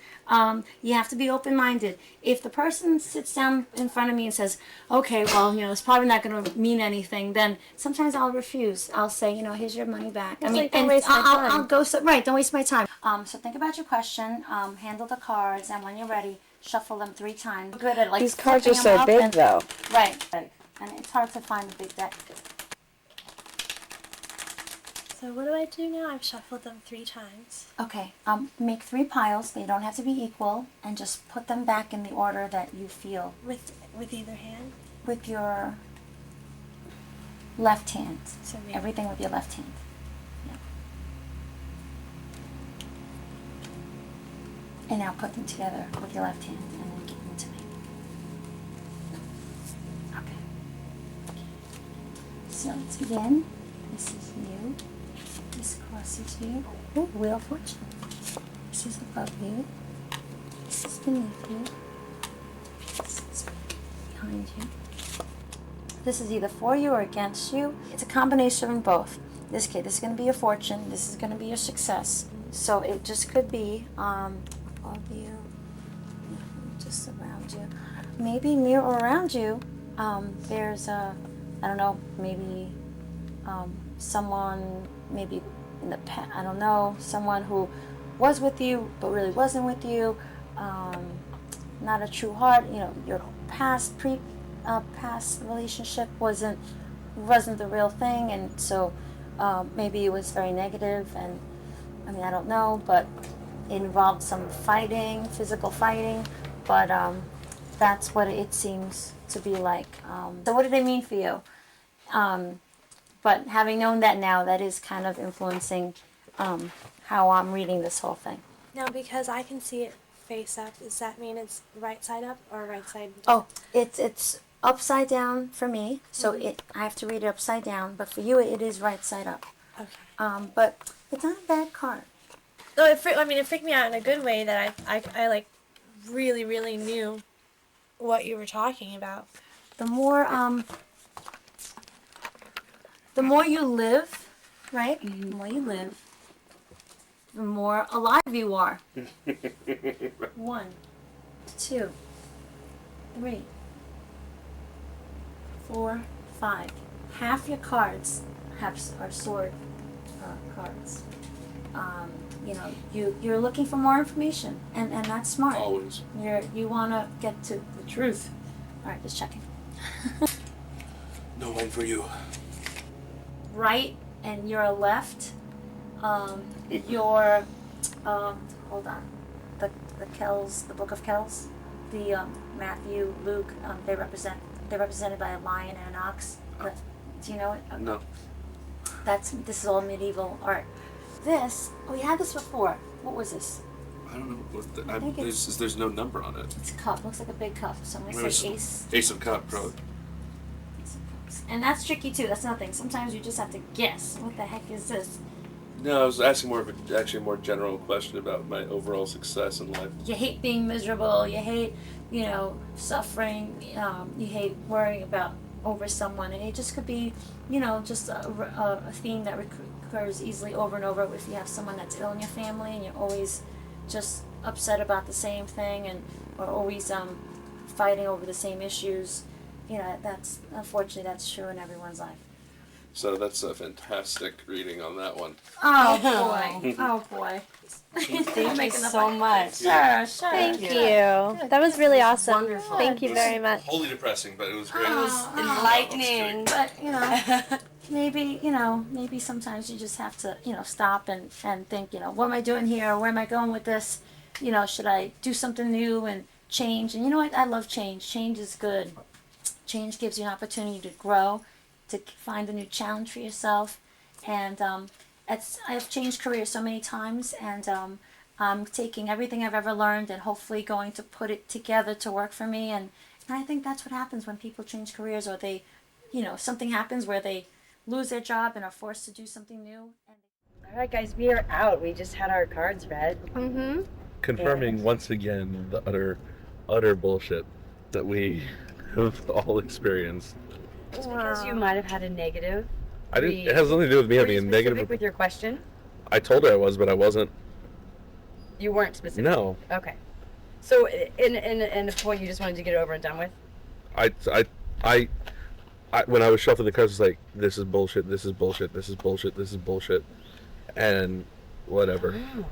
You have to be open-minded. If the person sits down in front of me and says, okay, well, it's probably not going to mean anything, then sometimes I'll refuse. I'll say, here's your money back. Don't waste my time. I'll go, right, don't waste my time. So think about your question, handle the cards, and when you're ready, shuffle them 3 times. Good at, These cards are flipping them so up big, and- though. Right, and it's hard to find a big deck. So what do I do now? I've shuffled them 3 times. Okay, make 3 piles. They don't have to be equal, and just put them back in the order that you feel With either hand? with your left hand. So Everything with your left hand. Yeah. And now put them together with your left hand, and then give them to me. Okay. So let's begin. This is you. This crosses you. Ooh, Wheel of Fortune. This is above you. This is beneath you. This is behind you. This is either for you or against you. It's a combination of both. This is going to be your fortune. This is going to be your success. So it just could be above you, just around you. Maybe near or around you, there's maybe someone, maybe in the past, I don't know, someone who was with you but really wasn't with you, not a true heart, your past relationship wasn't the real thing, and so maybe it was very negative, and I don't know, but it involved some fighting, physical fighting, but that's what it seems to be like. So what do they mean for you? But having known that now, that is kind of influencing how I'm reading this whole thing. Now, because I can see it face up, does that mean it's right side up or right side down? Oh, it's upside down for me, so I have to read it upside down. But for you, it is right side up. Okay. But it's not a bad card. No, it freaked me out in a good way that I like really, really knew what you were talking about. The more you live, right? The more you live, the more alive you are. 1, 2, 3, 4, 5. Half your cards are sword cards. You know, you're looking for more information, and that's smart. Always. You want to get to the truth. All right, just checking. No one for you. Right and your left, your hold on, the Kells, the Book of Kells, the Matthew, Luke, they're represented by a lion and an ox. Do you know it? No. This is all medieval art. This, we had this before. What was this? I don't know. There's no number on it. It's a cup. Looks like a big cup. So I'm gonna Maybe say ace. Ace of Cups, probably. Ace of cups. And that's tricky too. That's nothing. Sometimes you just have to guess. What the heck is this? No, I was asking actually a more general question about my overall success in life. You hate being miserable. You hate, suffering. You hate worrying about over someone, and it just could be, just a theme that recurs easily over and over. If you have someone that's ill in your family, and you're always just upset about the same thing, or always fighting over the same issues, that's unfortunately that's true in everyone's life. So that's a fantastic reading on that one. Oh boy! Oh boy! Thank you so much. Sure. Thank you. That was really awesome. Wonderful. Thank you very much. Wholly depressing, but it was great. It was enlightening. But maybe sometimes you just have to stop and think, what am I doing here? Where am I going with this? Should I do something new and change? And you know what? I love change. Change is good. Change gives you an opportunity to grow, to find a new challenge for yourself. And I've changed careers so many times, and I'm taking everything I've ever learned and hopefully going to put it together to work for me. And I think that's what happens when people change careers, or they, something happens where they lose their job and are forced to do something new. All right, guys, we are out. We just had our cards read. Mm-hmm. Confirming once again the utter bullshit that we have all experienced. Just because you might have had a negative. It has nothing to do with me Were having you a specific negative. with your question? I told her I was, but I wasn't. You weren't specific. No. Okay. So, in the point you just wanted to get it over and done with. I when I was shuffling the cards, I was like, this is bullshit. This is bullshit. This is bullshit. This is bullshit, and whatever. Oh.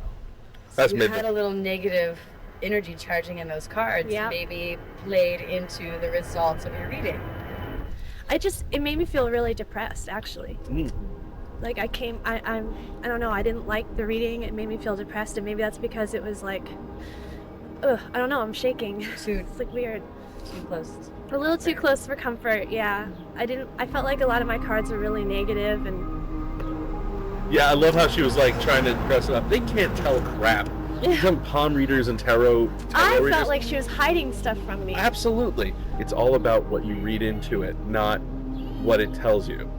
That's So you mid. had a little negative energy charging in those cards. Yeah. Maybe played into the results of your reading. It made me feel really depressed, actually. Like I don't know, I didn't like the reading. It made me feel depressed, and maybe that's because it was like, I don't know, I'm shaking. It's like weird. Too close. A little too close for comfort, yeah. I felt like a lot of my cards were really negative, and Yeah, I love how she was like trying to dress it up. They can't tell crap. Some palm readers and tarot I readers. felt like she was hiding stuff from me. Absolutely. It's all about what you read into it, not what it tells you.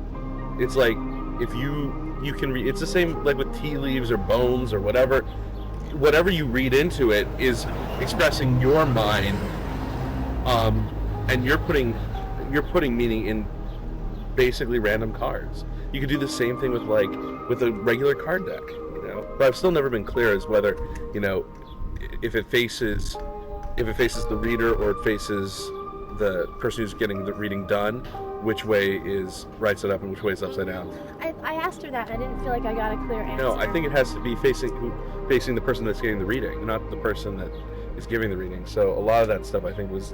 It's like if you can read, it's the same like with tea leaves or bones or whatever. Whatever you read into it is expressing your mind, and you're putting meaning in basically random cards. You could do the same thing with a regular card deck, But I've still never been clear as whether, if it faces the reader or it faces the person who's getting the reading done, which way is right side up and which way is upside down. I asked her that, and I didn't feel like I got a clear answer. No, I think it has to be facing the person that's getting the reading, not the person that is giving the reading. So a lot of that stuff I think was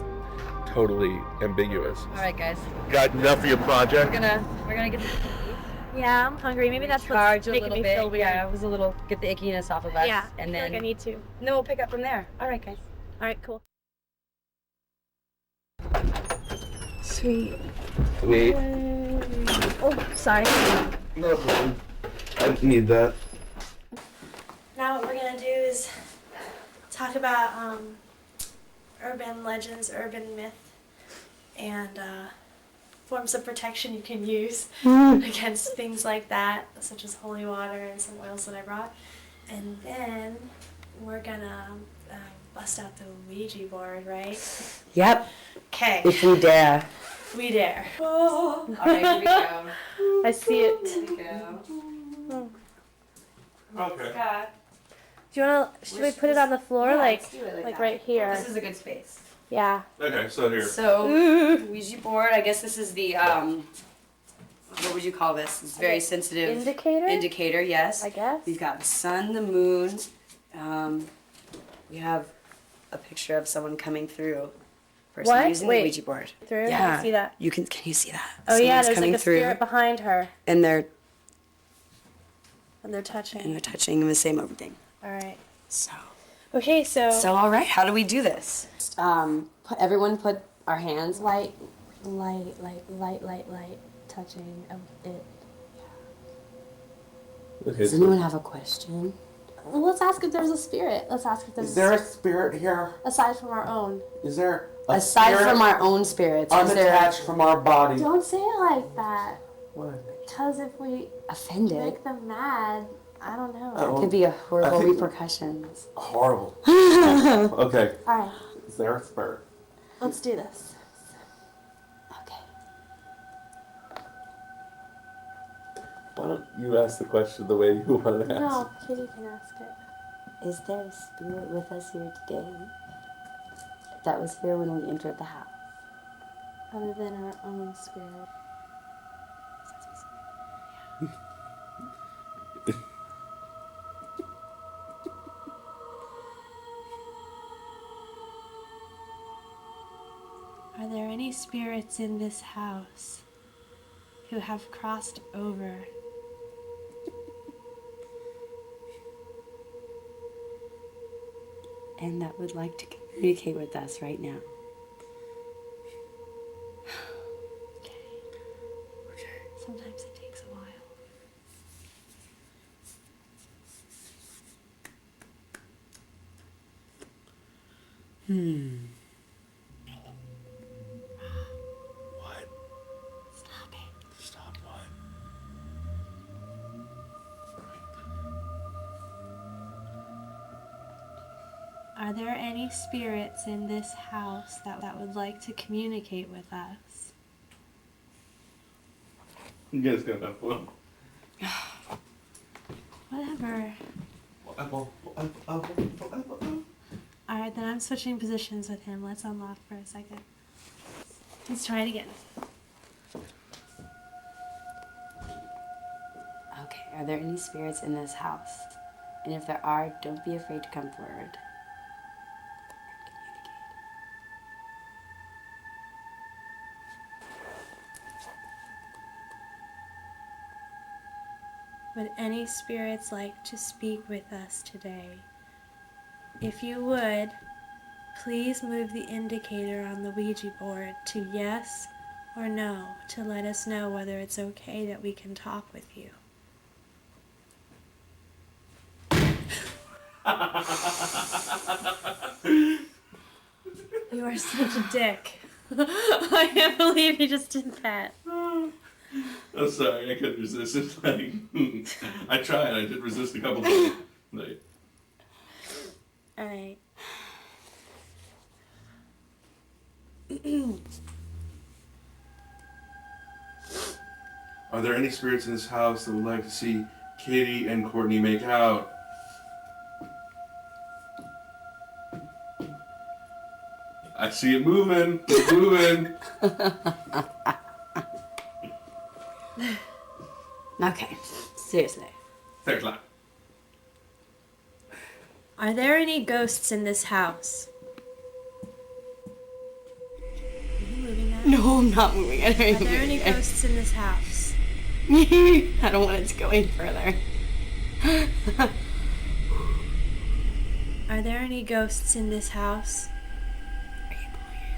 totally ambiguous. All right, guys. Got enough for your project? We're gonna get Yeah, I'm hungry. Maybe that's what's charge a making little me bit. feel weird. Yeah, it was a little get the ickiness off of us. Yeah, and I feel then like I need to. And then we'll pick up from there. All right, guys. All right, cool. Sweet. Wait. Oh, sorry. No problem. I didn't need that. Now what we're gonna do is talk about urban legends, urban myth, and forms of protection you can use against things like that, such as holy water and some oils that I brought. And then we're gonna bust out the Ouija board, right? Yep. Okay. If we dare. We dare. All right, here we go. I see it. Here we go. Okay. Scott. Do you wanna? Should we put it on the floor, Yeah, like let's do it like that. right here? This is a good space. Yeah. Okay, so here. So, Ouija board, I guess this is the, what would you call this? It's very sensitive. Indicator? Indicator, yes. I guess. We've got the sun, the moon. We have a picture of someone coming through. Person What? using Wait. the Ouija board. Through? Yeah. I can see that. Can you see that? Oh yeah, Someone's there's coming like a spirit behind her, And they're and they're touching. touching the same everything. All right. So. Okay, so All right, how do we do this? Everyone put our hands light, touching it. Okay, Does anyone have a question? Well, let's ask if there's a spirit. Let's ask if there's. Is there a spirit here? aside from our own? Is there a Aside spirit from our own spirits, is there unattached from our body? Don't say it like that. What? Because if we offended? make them mad, I don't know. Oh. It could be a horrible I think- repercussions. Horrible. Okay. All right, Is there a spirit? let's do this. Okay. Why don't you ask the question the way you want to ask? No, Kitty can ask it. Is there a spirit with us here today? That was here when we entered the house. Other than our own spirit. Are there any spirits in this house who have crossed over? And that would like to communicate with us right now. Sometimes it takes a while. What? Stop it. Stop what? Are there any spirits in this house that would like to communicate with us? You guys got that fun. Whatever. Alright, then I'm switching positions with him. Let's unlock for a second. Let's try it again. Okay, are there any spirits in this house? And if there are, don't be afraid to come forward. Would any spirits like to speak with us today? If you would, please move the indicator on the Ouija board to yes or no to let us know whether it's okay that we can talk with you. You are such a dick. I can't believe you just did that. I'm sorry, I couldn't resist it. Like, I tried, I did resist a couple times. Like, Alright. are there any spirits in this house that would like to see Katie and Courtney make out? I see it moving. It's moving. Okay, seriously. Fair line. Are there any ghosts in this house? Are you moving that? No, I'm not moving. Are there any ghosts in this house? I don't want it to go any further. Are there any ghosts in this house? Are you pulling it?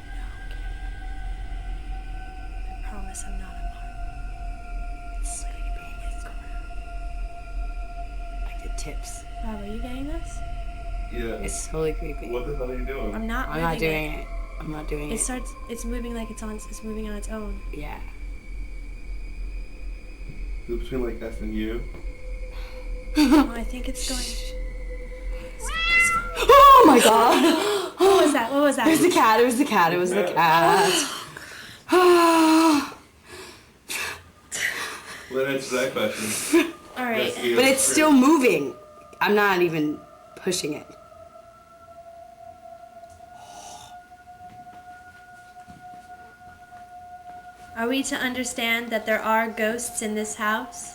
I promise I'm not a mark. It's sleeping. It's going I get tips. Rob, are you getting this? Yeah. It's totally creepy. What the hell are you doing? I'm not I'm moving not doing it. I'm not doing It it. starts, it's moving like it's moving on its own. Yeah. Is it between like F and U? Oh, I think it's going. Oh my god! What was that? What was that? It was the cat. It was the cat. It was the cat. Well, that answers that question. Alright. But it's still moving. I'm not even pushing it. Are we to understand that there are ghosts in this house?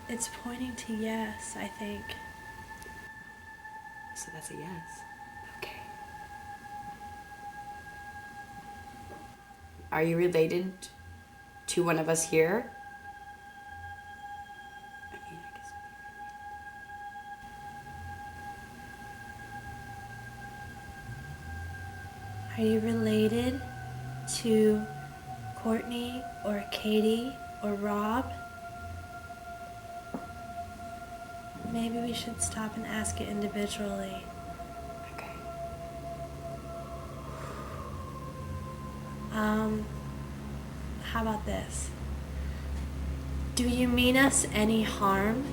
It's pointing to yes, I think. So that's a yes. Okay. Are you related to one of us here? I mean, I guess. Are you related to Courtney or Katie or Rob? Maybe we should stop and ask it individually. Okay. How about this? Do you mean us any harm?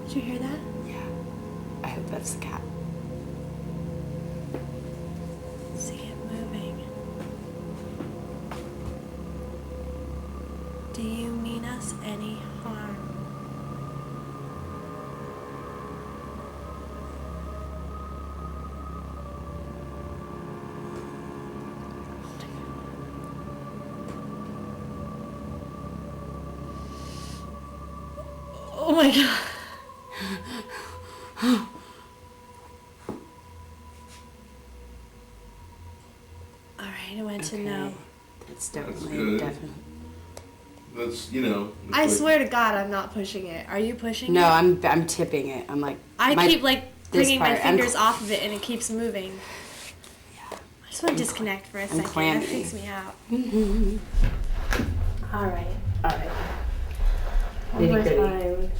Did you hear that? Yeah. I hope that's the cat. See it moving. Do you mean us any harm? Oh my god. Alright, I went to no. That's That's definitely, good. definitely. That's, you know. I like- swear to God, I'm not pushing it. Are you pushing No, it? I'm tipping it. I'm like. I keep like this bringing my part, I'm fingers off of it and it keeps moving. I just want to disconnect for a second. That clammy. freaks me out. Alright. Alright. One more time.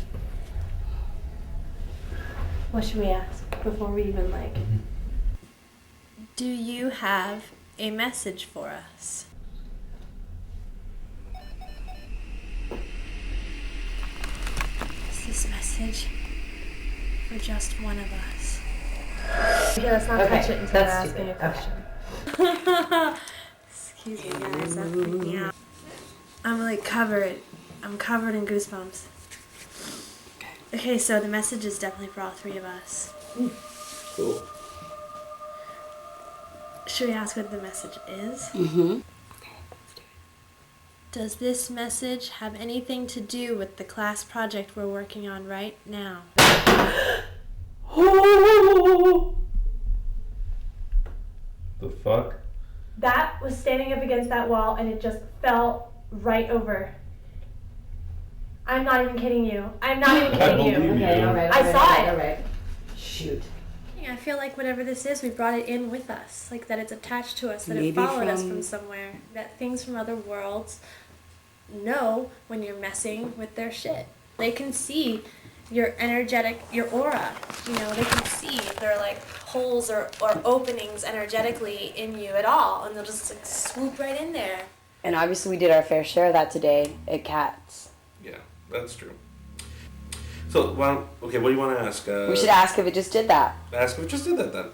What should we ask before we even like? Do you have a message for us? Is this message for just one of us? Okay, let's not touch it until I ask any question. Excuse me, guys, that freaked me out. I'm like covered. I'm covered in goosebumps. Okay, so the message is definitely for all three of us. Cool. Should we ask what the message is? Mm-hmm. Does this message have anything to do with the class project we're working on right now? The fuck? That was standing up against that wall and it just fell right over. I'm not even kidding you. I'm not even kidding you. Okay, alright. I saw it. Alright. Shoot. I feel like whatever this is, we brought it in with us. Like that it's attached to us, that Maybe it followed us from- from somewhere. That things from other worlds know when you're messing with their shit. They can see your energetic, your aura. You know, they can see if there are like holes or openings energetically in you at all. And they'll just like swoop right in there. And obviously we did our fair share of that today at Cats. Yeah, that's true. So, well, okay, what do you want to ask? We should ask if it just did that. Ask if it just did that then.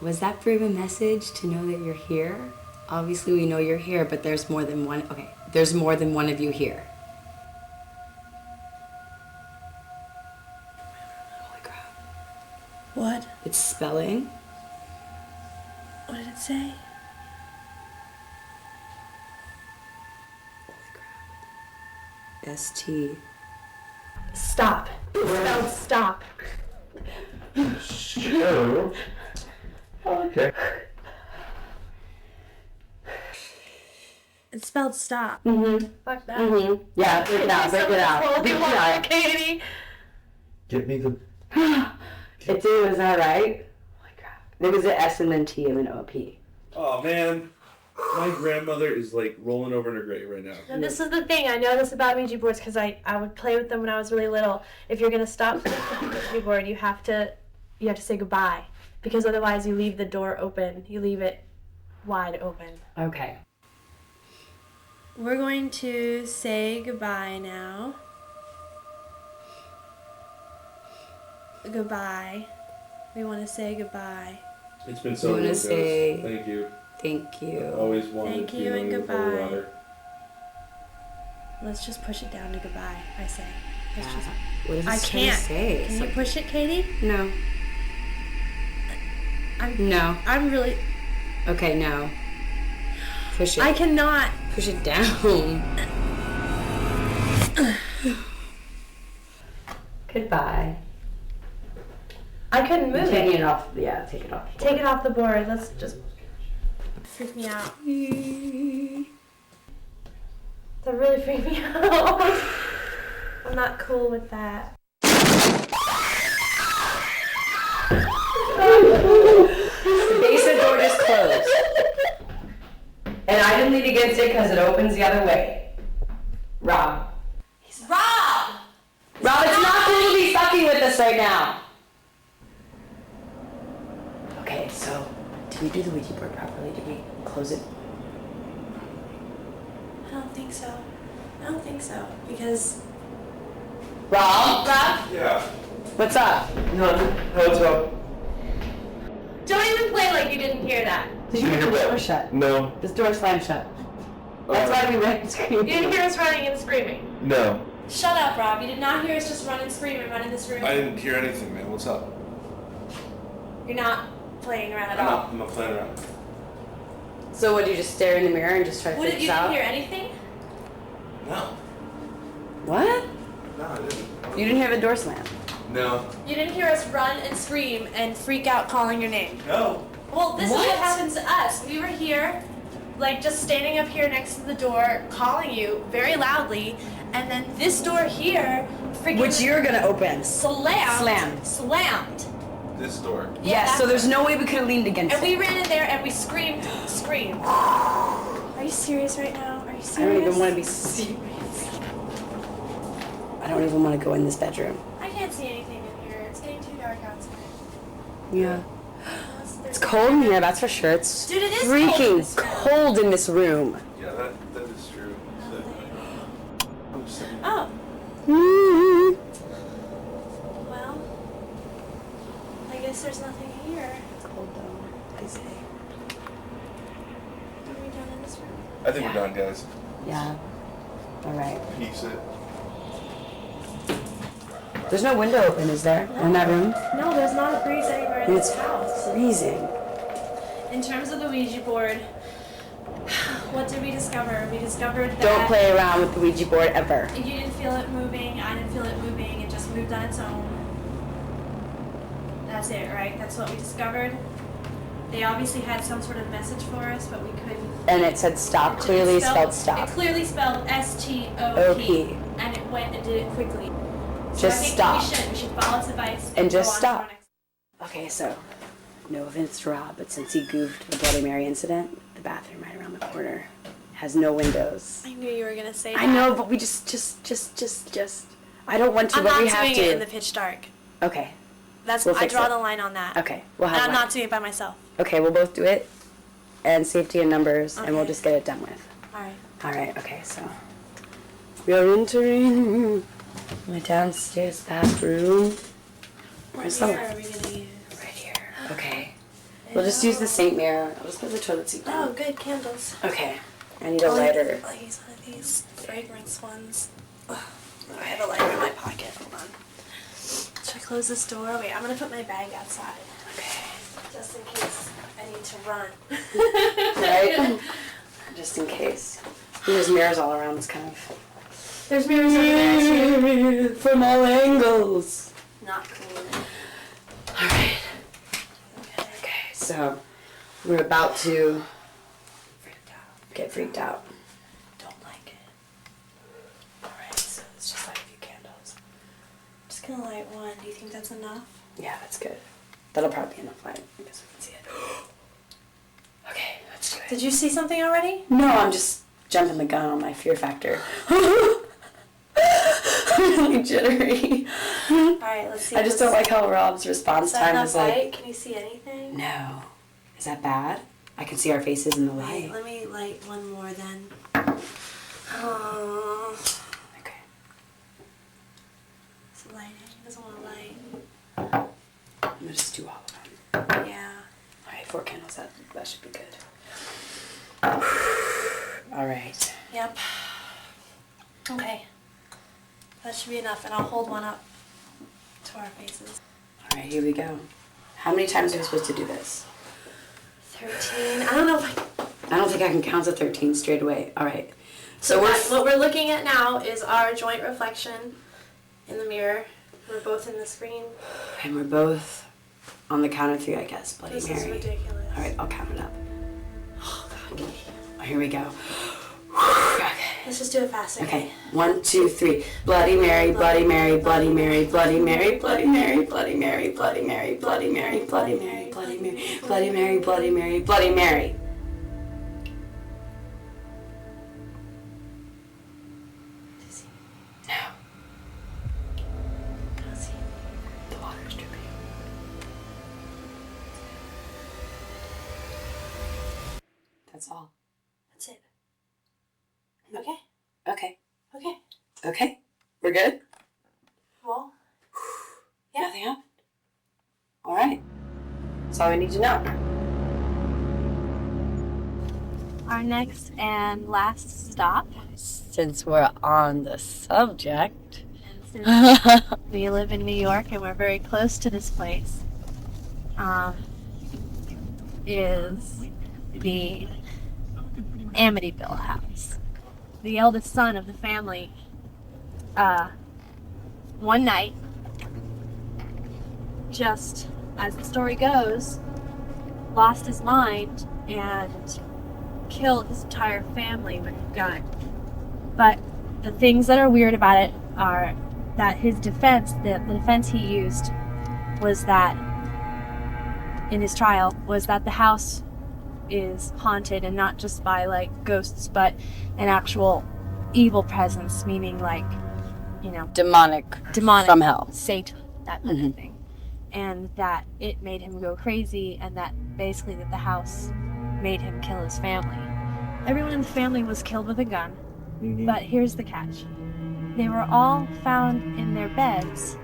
Was that for a message to know that you're here? Obviously we know you're here, but there's more than one. Okay, there's more than one of you here. Holy crap. What? It's spelling. What did it say? Holy crap. S-T. Stop. Spelled stop. Sure. Okay. It's spelled stop. Mm-hmm. Fuck that. Mm-hmm. Yeah, break it out, break it out. Break it out. Katie. Get me the. It was that right? Holy crap. There was an S and then T and then O-P. Oh, man. My grandmother is like rolling over in her grave right now. Now, this is the thing. I know this about Ouija boards because I would play with them when I was really little. If you're gonna stop playing with the Ouija board, you have to say goodbye because otherwise you leave the door open. You leave it wide open. Okay. We're going to say goodbye now. Goodbye. We want to say goodbye. It's been You so wanna good, guys. say- Thank you. Thank you. Always wanted Thank to you know and you before goodbye. water. Let's just push it down to goodbye, I say. Let's just... What is I this trying to can't. say? Can you push it, Katie? No. No. I'm really... Okay, no. Push it. I cannot. Push it down. Goodbye. I couldn't move Taking it. it off. Yeah, take it off. Take it off the board. Let's just... Freak me out. That really freaked me out. I'm not cool with that. The basement door just closed. And I didn't lean against it because it opens the other way. Rob. Rob! Rob, it's not cool to be fucking with us right now. Okay, so did we do the Ouija board properly? Did we close it? I don't think so. I don't think so. Because... Rob? Yeah. What's up? Nothing. What's up? Don't even play like you didn't hear that. Did you hear the door shut? No. This door slammed shut. That's why we ran and screamed. You didn't hear us running and screaming. No. Shut up, Rob. You did not hear us just run and scream and run in this room. I didn't hear anything, man. What's up? You're not playing around at all. I'm not playing around. So what, do you just stare in the mirror and just try to What, figure you this out? didn't hear anything? No. What? No, I didn't. You didn't hear the door slam? No. You didn't hear us run and scream and freak out calling your name. No. Well, this is What? what happens to us. We were here, like just standing up here next to the door, calling you very loudly, and then this door here, freaking Which you're gonna open. slammed. This door. Yes, so there's no way we could have leaned against And it. we ran in there and we screamed. Are you serious right now? Are you serious? I don't even want to be serious. I don't even want to go in this bedroom. I can't see anything in here. It's getting too dark outside. Yeah. It's cold in here, that's for sure. It's Dude, it is freaking cold in this room. cold in this room. Yeah, that is true. I'm just saying. Oh, well, I guess there's nothing here. It's cold though, I say. Are we done in this room? I think we're done, guys. Yeah. Alright. Peace it. There's no window open, is there? In that room? No, there's not a breeze anywhere in It's this house. freezing. In terms of the Ouija board, what did we discover? We discovered that Don't play around with the Ouija board ever. you didn't feel it moving, I didn't feel it moving, it just moved on its own. That's it, right? That's what we discovered. They obviously had some sort of message for us, but we couldn't. And it said stop, It clearly spelled It stop. clearly spelled S-T-O-P, O-P. and it went and did it quickly. So Just I think stop. We should follow its advice And just go on to stop. our next- Okay, so, no offense to Rob, but since he goofed the Bloody Mary incident, the bathroom right around the corner has no windows. I knew you were gonna say that. I know, but we just, I don't want to, I'm but not we have doing to. it in the pitch dark. Okay, That's We'll I fix draw it. the line on that. okay, we'll have And I'm one. not doing it by myself. Okay, we'll both do it, and safety in numbers, and we'll Okay. just get it done with. All right. Alright, okay, so we are entering my downstairs bathroom. What Somewhere. mirror are we gonna use? Right here. Okay. We'll just use the Saint mirror. I'll just put the toilet seat Oh, down. good candles. Okay. I need a lighter. I'll use one of these fragrance ones. Ugh, I have a lighter in my pocket. Hold on. Should I close this door? Wait, I'm gonna put my bag outside. Okay. Just in case I need to run. Right? Just in case. There's mirrors all around. It's kind of There's mirrors over there too. from all angles. Not cool. Alright. Okay, so we're about to get freaked out. Don't like it. Alright, so let's just light a few candles. I'm just gonna light one. Do you think that's enough? Yeah, that's good. That'll probably be enough light because we can see it. Okay, let's do it. Did you see something already? No, I'm just jumping the gun on my fear factor. Really jittery. Alright, let's see. I just don't like how Rob's response Is that time enough is like, light? Can you see anything? no. Is that bad? I can see our faces in the Wait, light. let me light one more then. Oh, Okay. it's lighting. It doesn't want to light. I'm gonna just do all of them. Yeah. Alright, 4 candles, that should be good. Alright. Yep. Okay. That should be enough, and I'll hold one up to our faces. All right, here we go. How many times are we supposed to do this? 13. I don't know if I don't think I can count to 13 straight away. All right. So what we're looking at now is our joint reflection in the mirror. We're both in the screen. And we're both on the count of 3, I guess. Bloody This Mary. is ridiculous. All right, I'll count it up. Oh, God. Here we go. Okay. Let's just do it fast, Okay, 1, 2, 3. Bloody Mary, Bloody Mary, Bloody Mary, Bloody Mary, Bloody Mary, Bloody Mary, Bloody Mary, Bloody Mary, Bloody Mary, Bloody Mary, Bloody Mary, Bloody Mary, Bloody Mary. Now. The water's dripping. That's all. That's it. Okay. Okay. Okay. Okay. We're good? Well, Yeah. Nothing happened. All right. That's all we need to know. our next and last stop. Since we're on the subject. And since we live in New York and we're very close to this place, is the Amityville house. The eldest son of the family, one night, just as the story goes, lost his mind and killed his entire family with a gun. But the things that are weird about it are that his defense, the defense he used was that, in his trial, was that the house is haunted, and not just by like ghosts, but an actual evil presence, meaning like, you know, demonic from hell, Satan, that kind of thing, and that it made him go crazy, and that basically that the house made him kill his family. Everyone in the family was killed with a gun, but here's the catch: they were all found in their beds,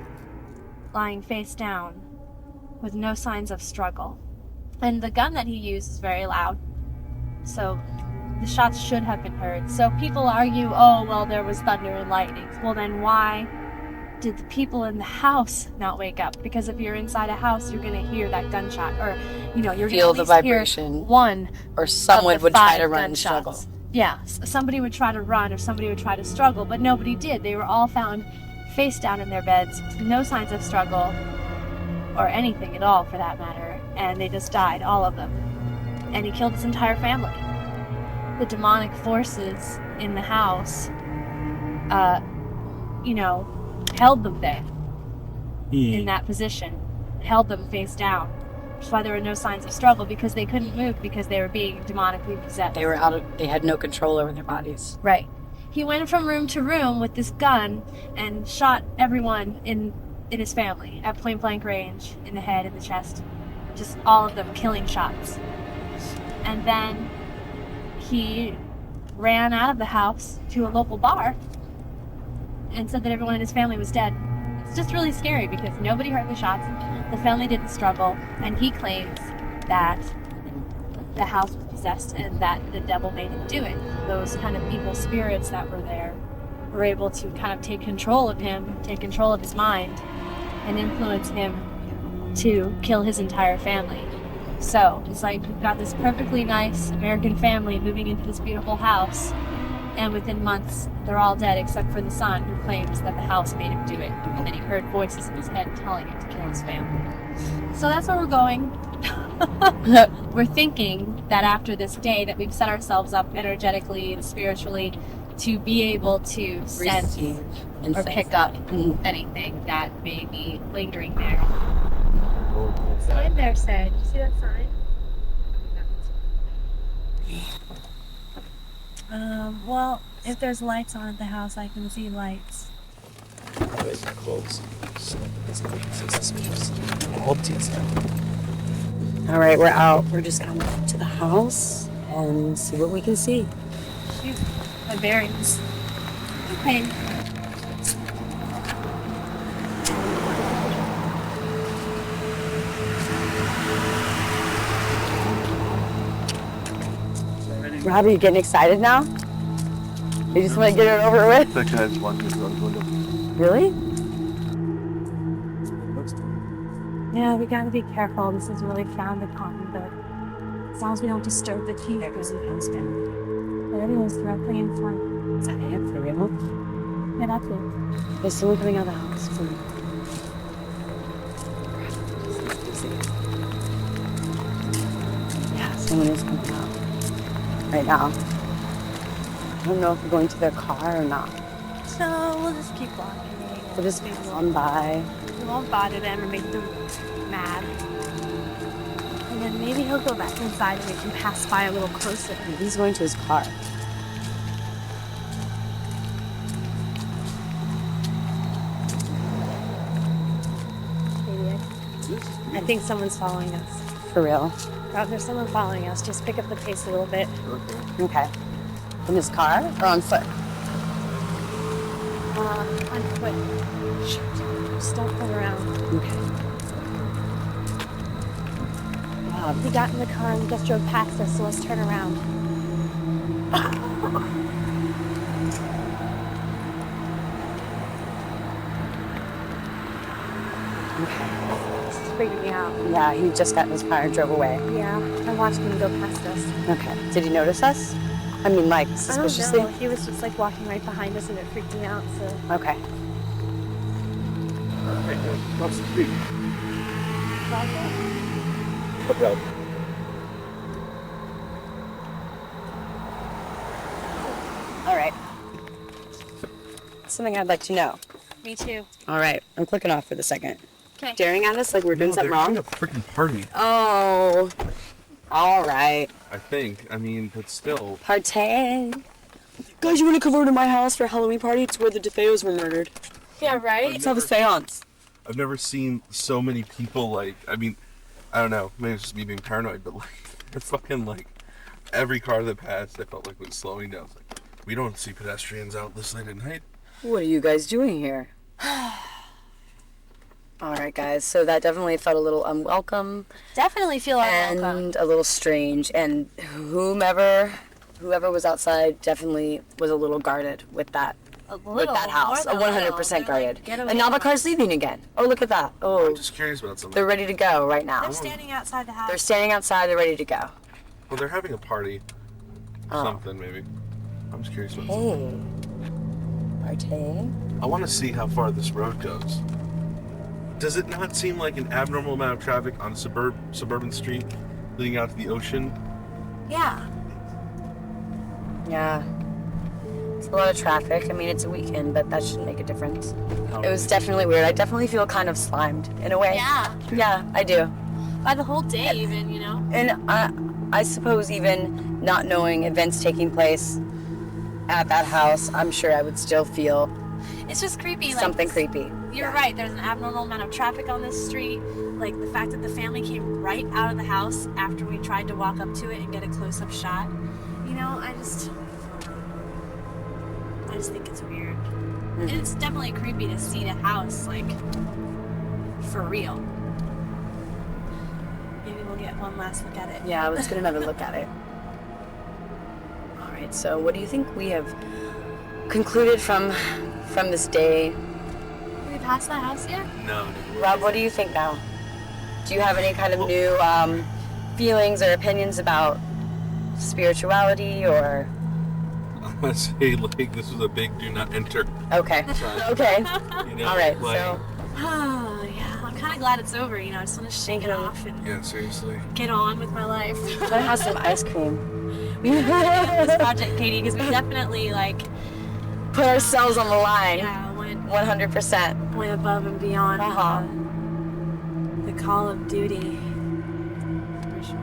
lying face down, with no signs of struggle. And the gun that he used is very loud, so the shots should have been heard. So people argue, oh, well, there was thunder and lightning. Well, then why did the people in the house not wake up? Because if you're inside a house, you're going to hear that gunshot, or, you know, you're feel going the to hear vibration, one, or someone would try to run and struggle. Yeah, somebody would try to run, or somebody would try to struggle, but nobody did. They were all found face down in their beds, no signs of struggle, or anything at all for that matter, and they just died, all of them. And he killed his entire family. The demonic forces in the house, you know, held them there, in that position, held them face down. Which is why there were no signs of struggle, because they couldn't move, because they were being demonically possessed. They had no control over their bodies. Right. He went from room to room with this gun and shot everyone in his family at point blank range, in the head, in the chest, just all of them, killing shots. And then he ran out of the house to a local bar and said that everyone in his family was dead. It's just really scary because nobody heard the shots, the family didn't struggle, and he claims that the house was possessed and that the devil made him do it. Those kind of evil spirits that were there were able to kind of take control of him, take control of his mind, and influence him to kill his entire family. So it's like we've got this perfectly nice American family moving into this beautiful house, and within months they're all dead except for the son, who claims that the house made him do it, and that he heard voices in his head telling him to kill his family. So that's where we're going. We're thinking that after this day that we've set ourselves up energetically and spiritually to be able to sense or pick up anything that may be lingering there. Sign there said. Did you see that sign? Well, if there's lights on at the house, I can see lights. All right, we're out. We're just going back to the house and see what we can see. Shoot, my bearings. Okay. Rob, are you getting excited now? You just want to get it over with? That guy's walking through the window. Really? Yeah, we gotta be careful. This is really frowned upon, but as long as we don't disturb the keepers and husband. But everyone's directly in front. Is that it for real? Yeah, that's it. There's someone coming out of the house. Yeah, someone is coming out right now. I don't know if we're going to their car or not. So we'll just keep walking. We'll just on by. We won't bother them or make them mad. And then maybe he'll go back inside and we can pass by a little closer. Maybe he's going to his car. Maybe I think someone's following us. For real? Oh, there's someone following us. Just pick up the pace a little bit. Okay. In his car or on foot? On foot. Just don't turn around. Okay. Wow. He got in the car and just drove past us, so let's turn around. Okay. This is freaking me out. Yeah, he just got in his car and drove away. Yeah, I watched him go past us. Okay. Did he notice us? I mean, like, suspiciously? I don't know. He was just like walking right behind us and it freaked me out, so. Okay. Across the street. Look out. All right. Something I'd like to know. Me too. All right. I'm clicking off for the second. Okay. Staring at us like we're doing something they're having wrong? a freaking party. Oh. All right. I think. I mean, but still. Party. Guys, you want to come over to my house for a Halloween party? It's where the DeFeos were murdered. Yeah, right? Let's have a seance. I've never seen so many people, like, I mean, I don't know, maybe it's just me being paranoid, but like, they're fucking like, every car that passed, I felt like was slowing down. It's like, we don't see pedestrians out this late at night. What are you guys doing here? All right, guys. So that definitely felt a little unwelcome. Definitely feel unwelcome. And a little strange. And whoever was outside definitely was a little guarded with that. With that house. 100% guarded. And now the car's leaving again. Oh, look at that. Oh. I'm just curious about something. They're ready to go right now. They're standing outside the house. They're standing outside. They're ready to go. Well, they're having a party. Something, maybe. I'm just curious about something. Party. I want to see how far this road goes. Does it not seem like an abnormal amount of traffic on a suburban street leading out to the ocean? Yeah. Yeah. It's a lot of traffic. I mean, it's a weekend, but that shouldn't make a difference. It was definitely weird. I definitely feel kind of slimed in a way. Yeah. Yeah, I do. By the whole day, even, you know? And I suppose even not knowing events taking place at that house, I'm sure I would still feel It's just creepy. something like, creepy. You're right. There's an abnormal amount of traffic on this street. Like the fact that the family came right out of the house after we tried to walk up to it and get a close-up shot. You know, I just think it's weird. And it's definitely creepy to see the house, like, for real. Maybe we'll get one last look at it. Yeah, let's get another look at it. All right, so what do you think we have concluded from this day? Are we past the house yet? No. Rob, what do you think now? Do you have any kind of new feelings or opinions about spirituality or? I'm going to say, like, this was a big do not enter. Okay. sign. Okay. You know, All right, like, so. Oh, yeah. I'm kind of glad it's over, you know. I just want to shake it off and Yeah, seriously. get on with my life. I'm gonna have some ice cream. We need to do this project, Katie, because we definitely, like, Put ourselves on the line. yeah, went 100%. above and beyond the call of duty. For sure.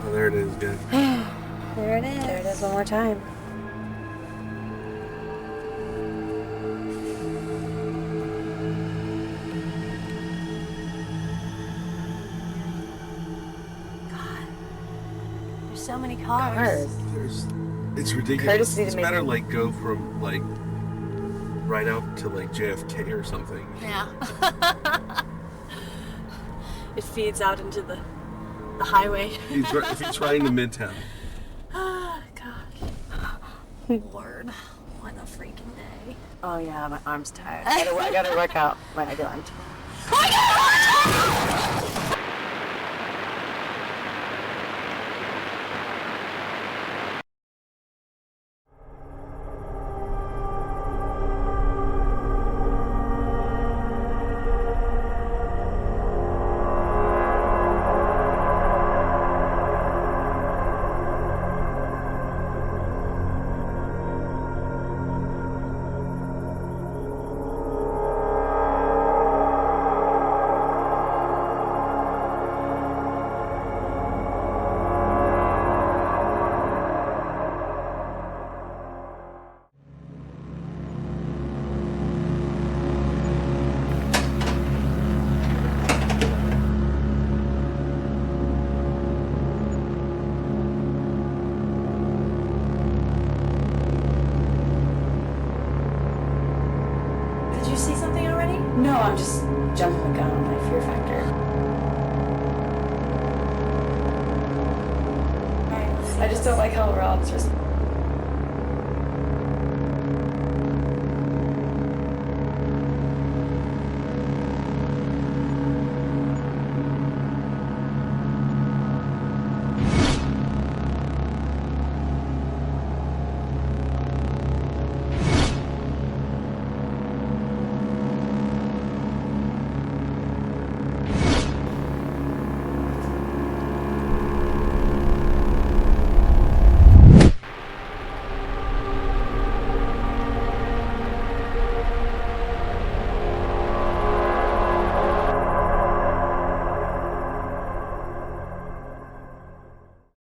Oh, there it is, good. There it is. There it is one more time. There's so many cars. It's ridiculous. Courtesy to It's me. better, like, go from, like, right out to, like, JFK or something. Yeah. It feeds out into the highway. If he's riding to Midtown. Oh, God. Lord. freaking day. Oh yeah, my arm's tired. I gotta work out when I go on. Did you see something already? No, I'm just jumping the gun on my fear factor. Alright, let's see. I just don't like how Rob's just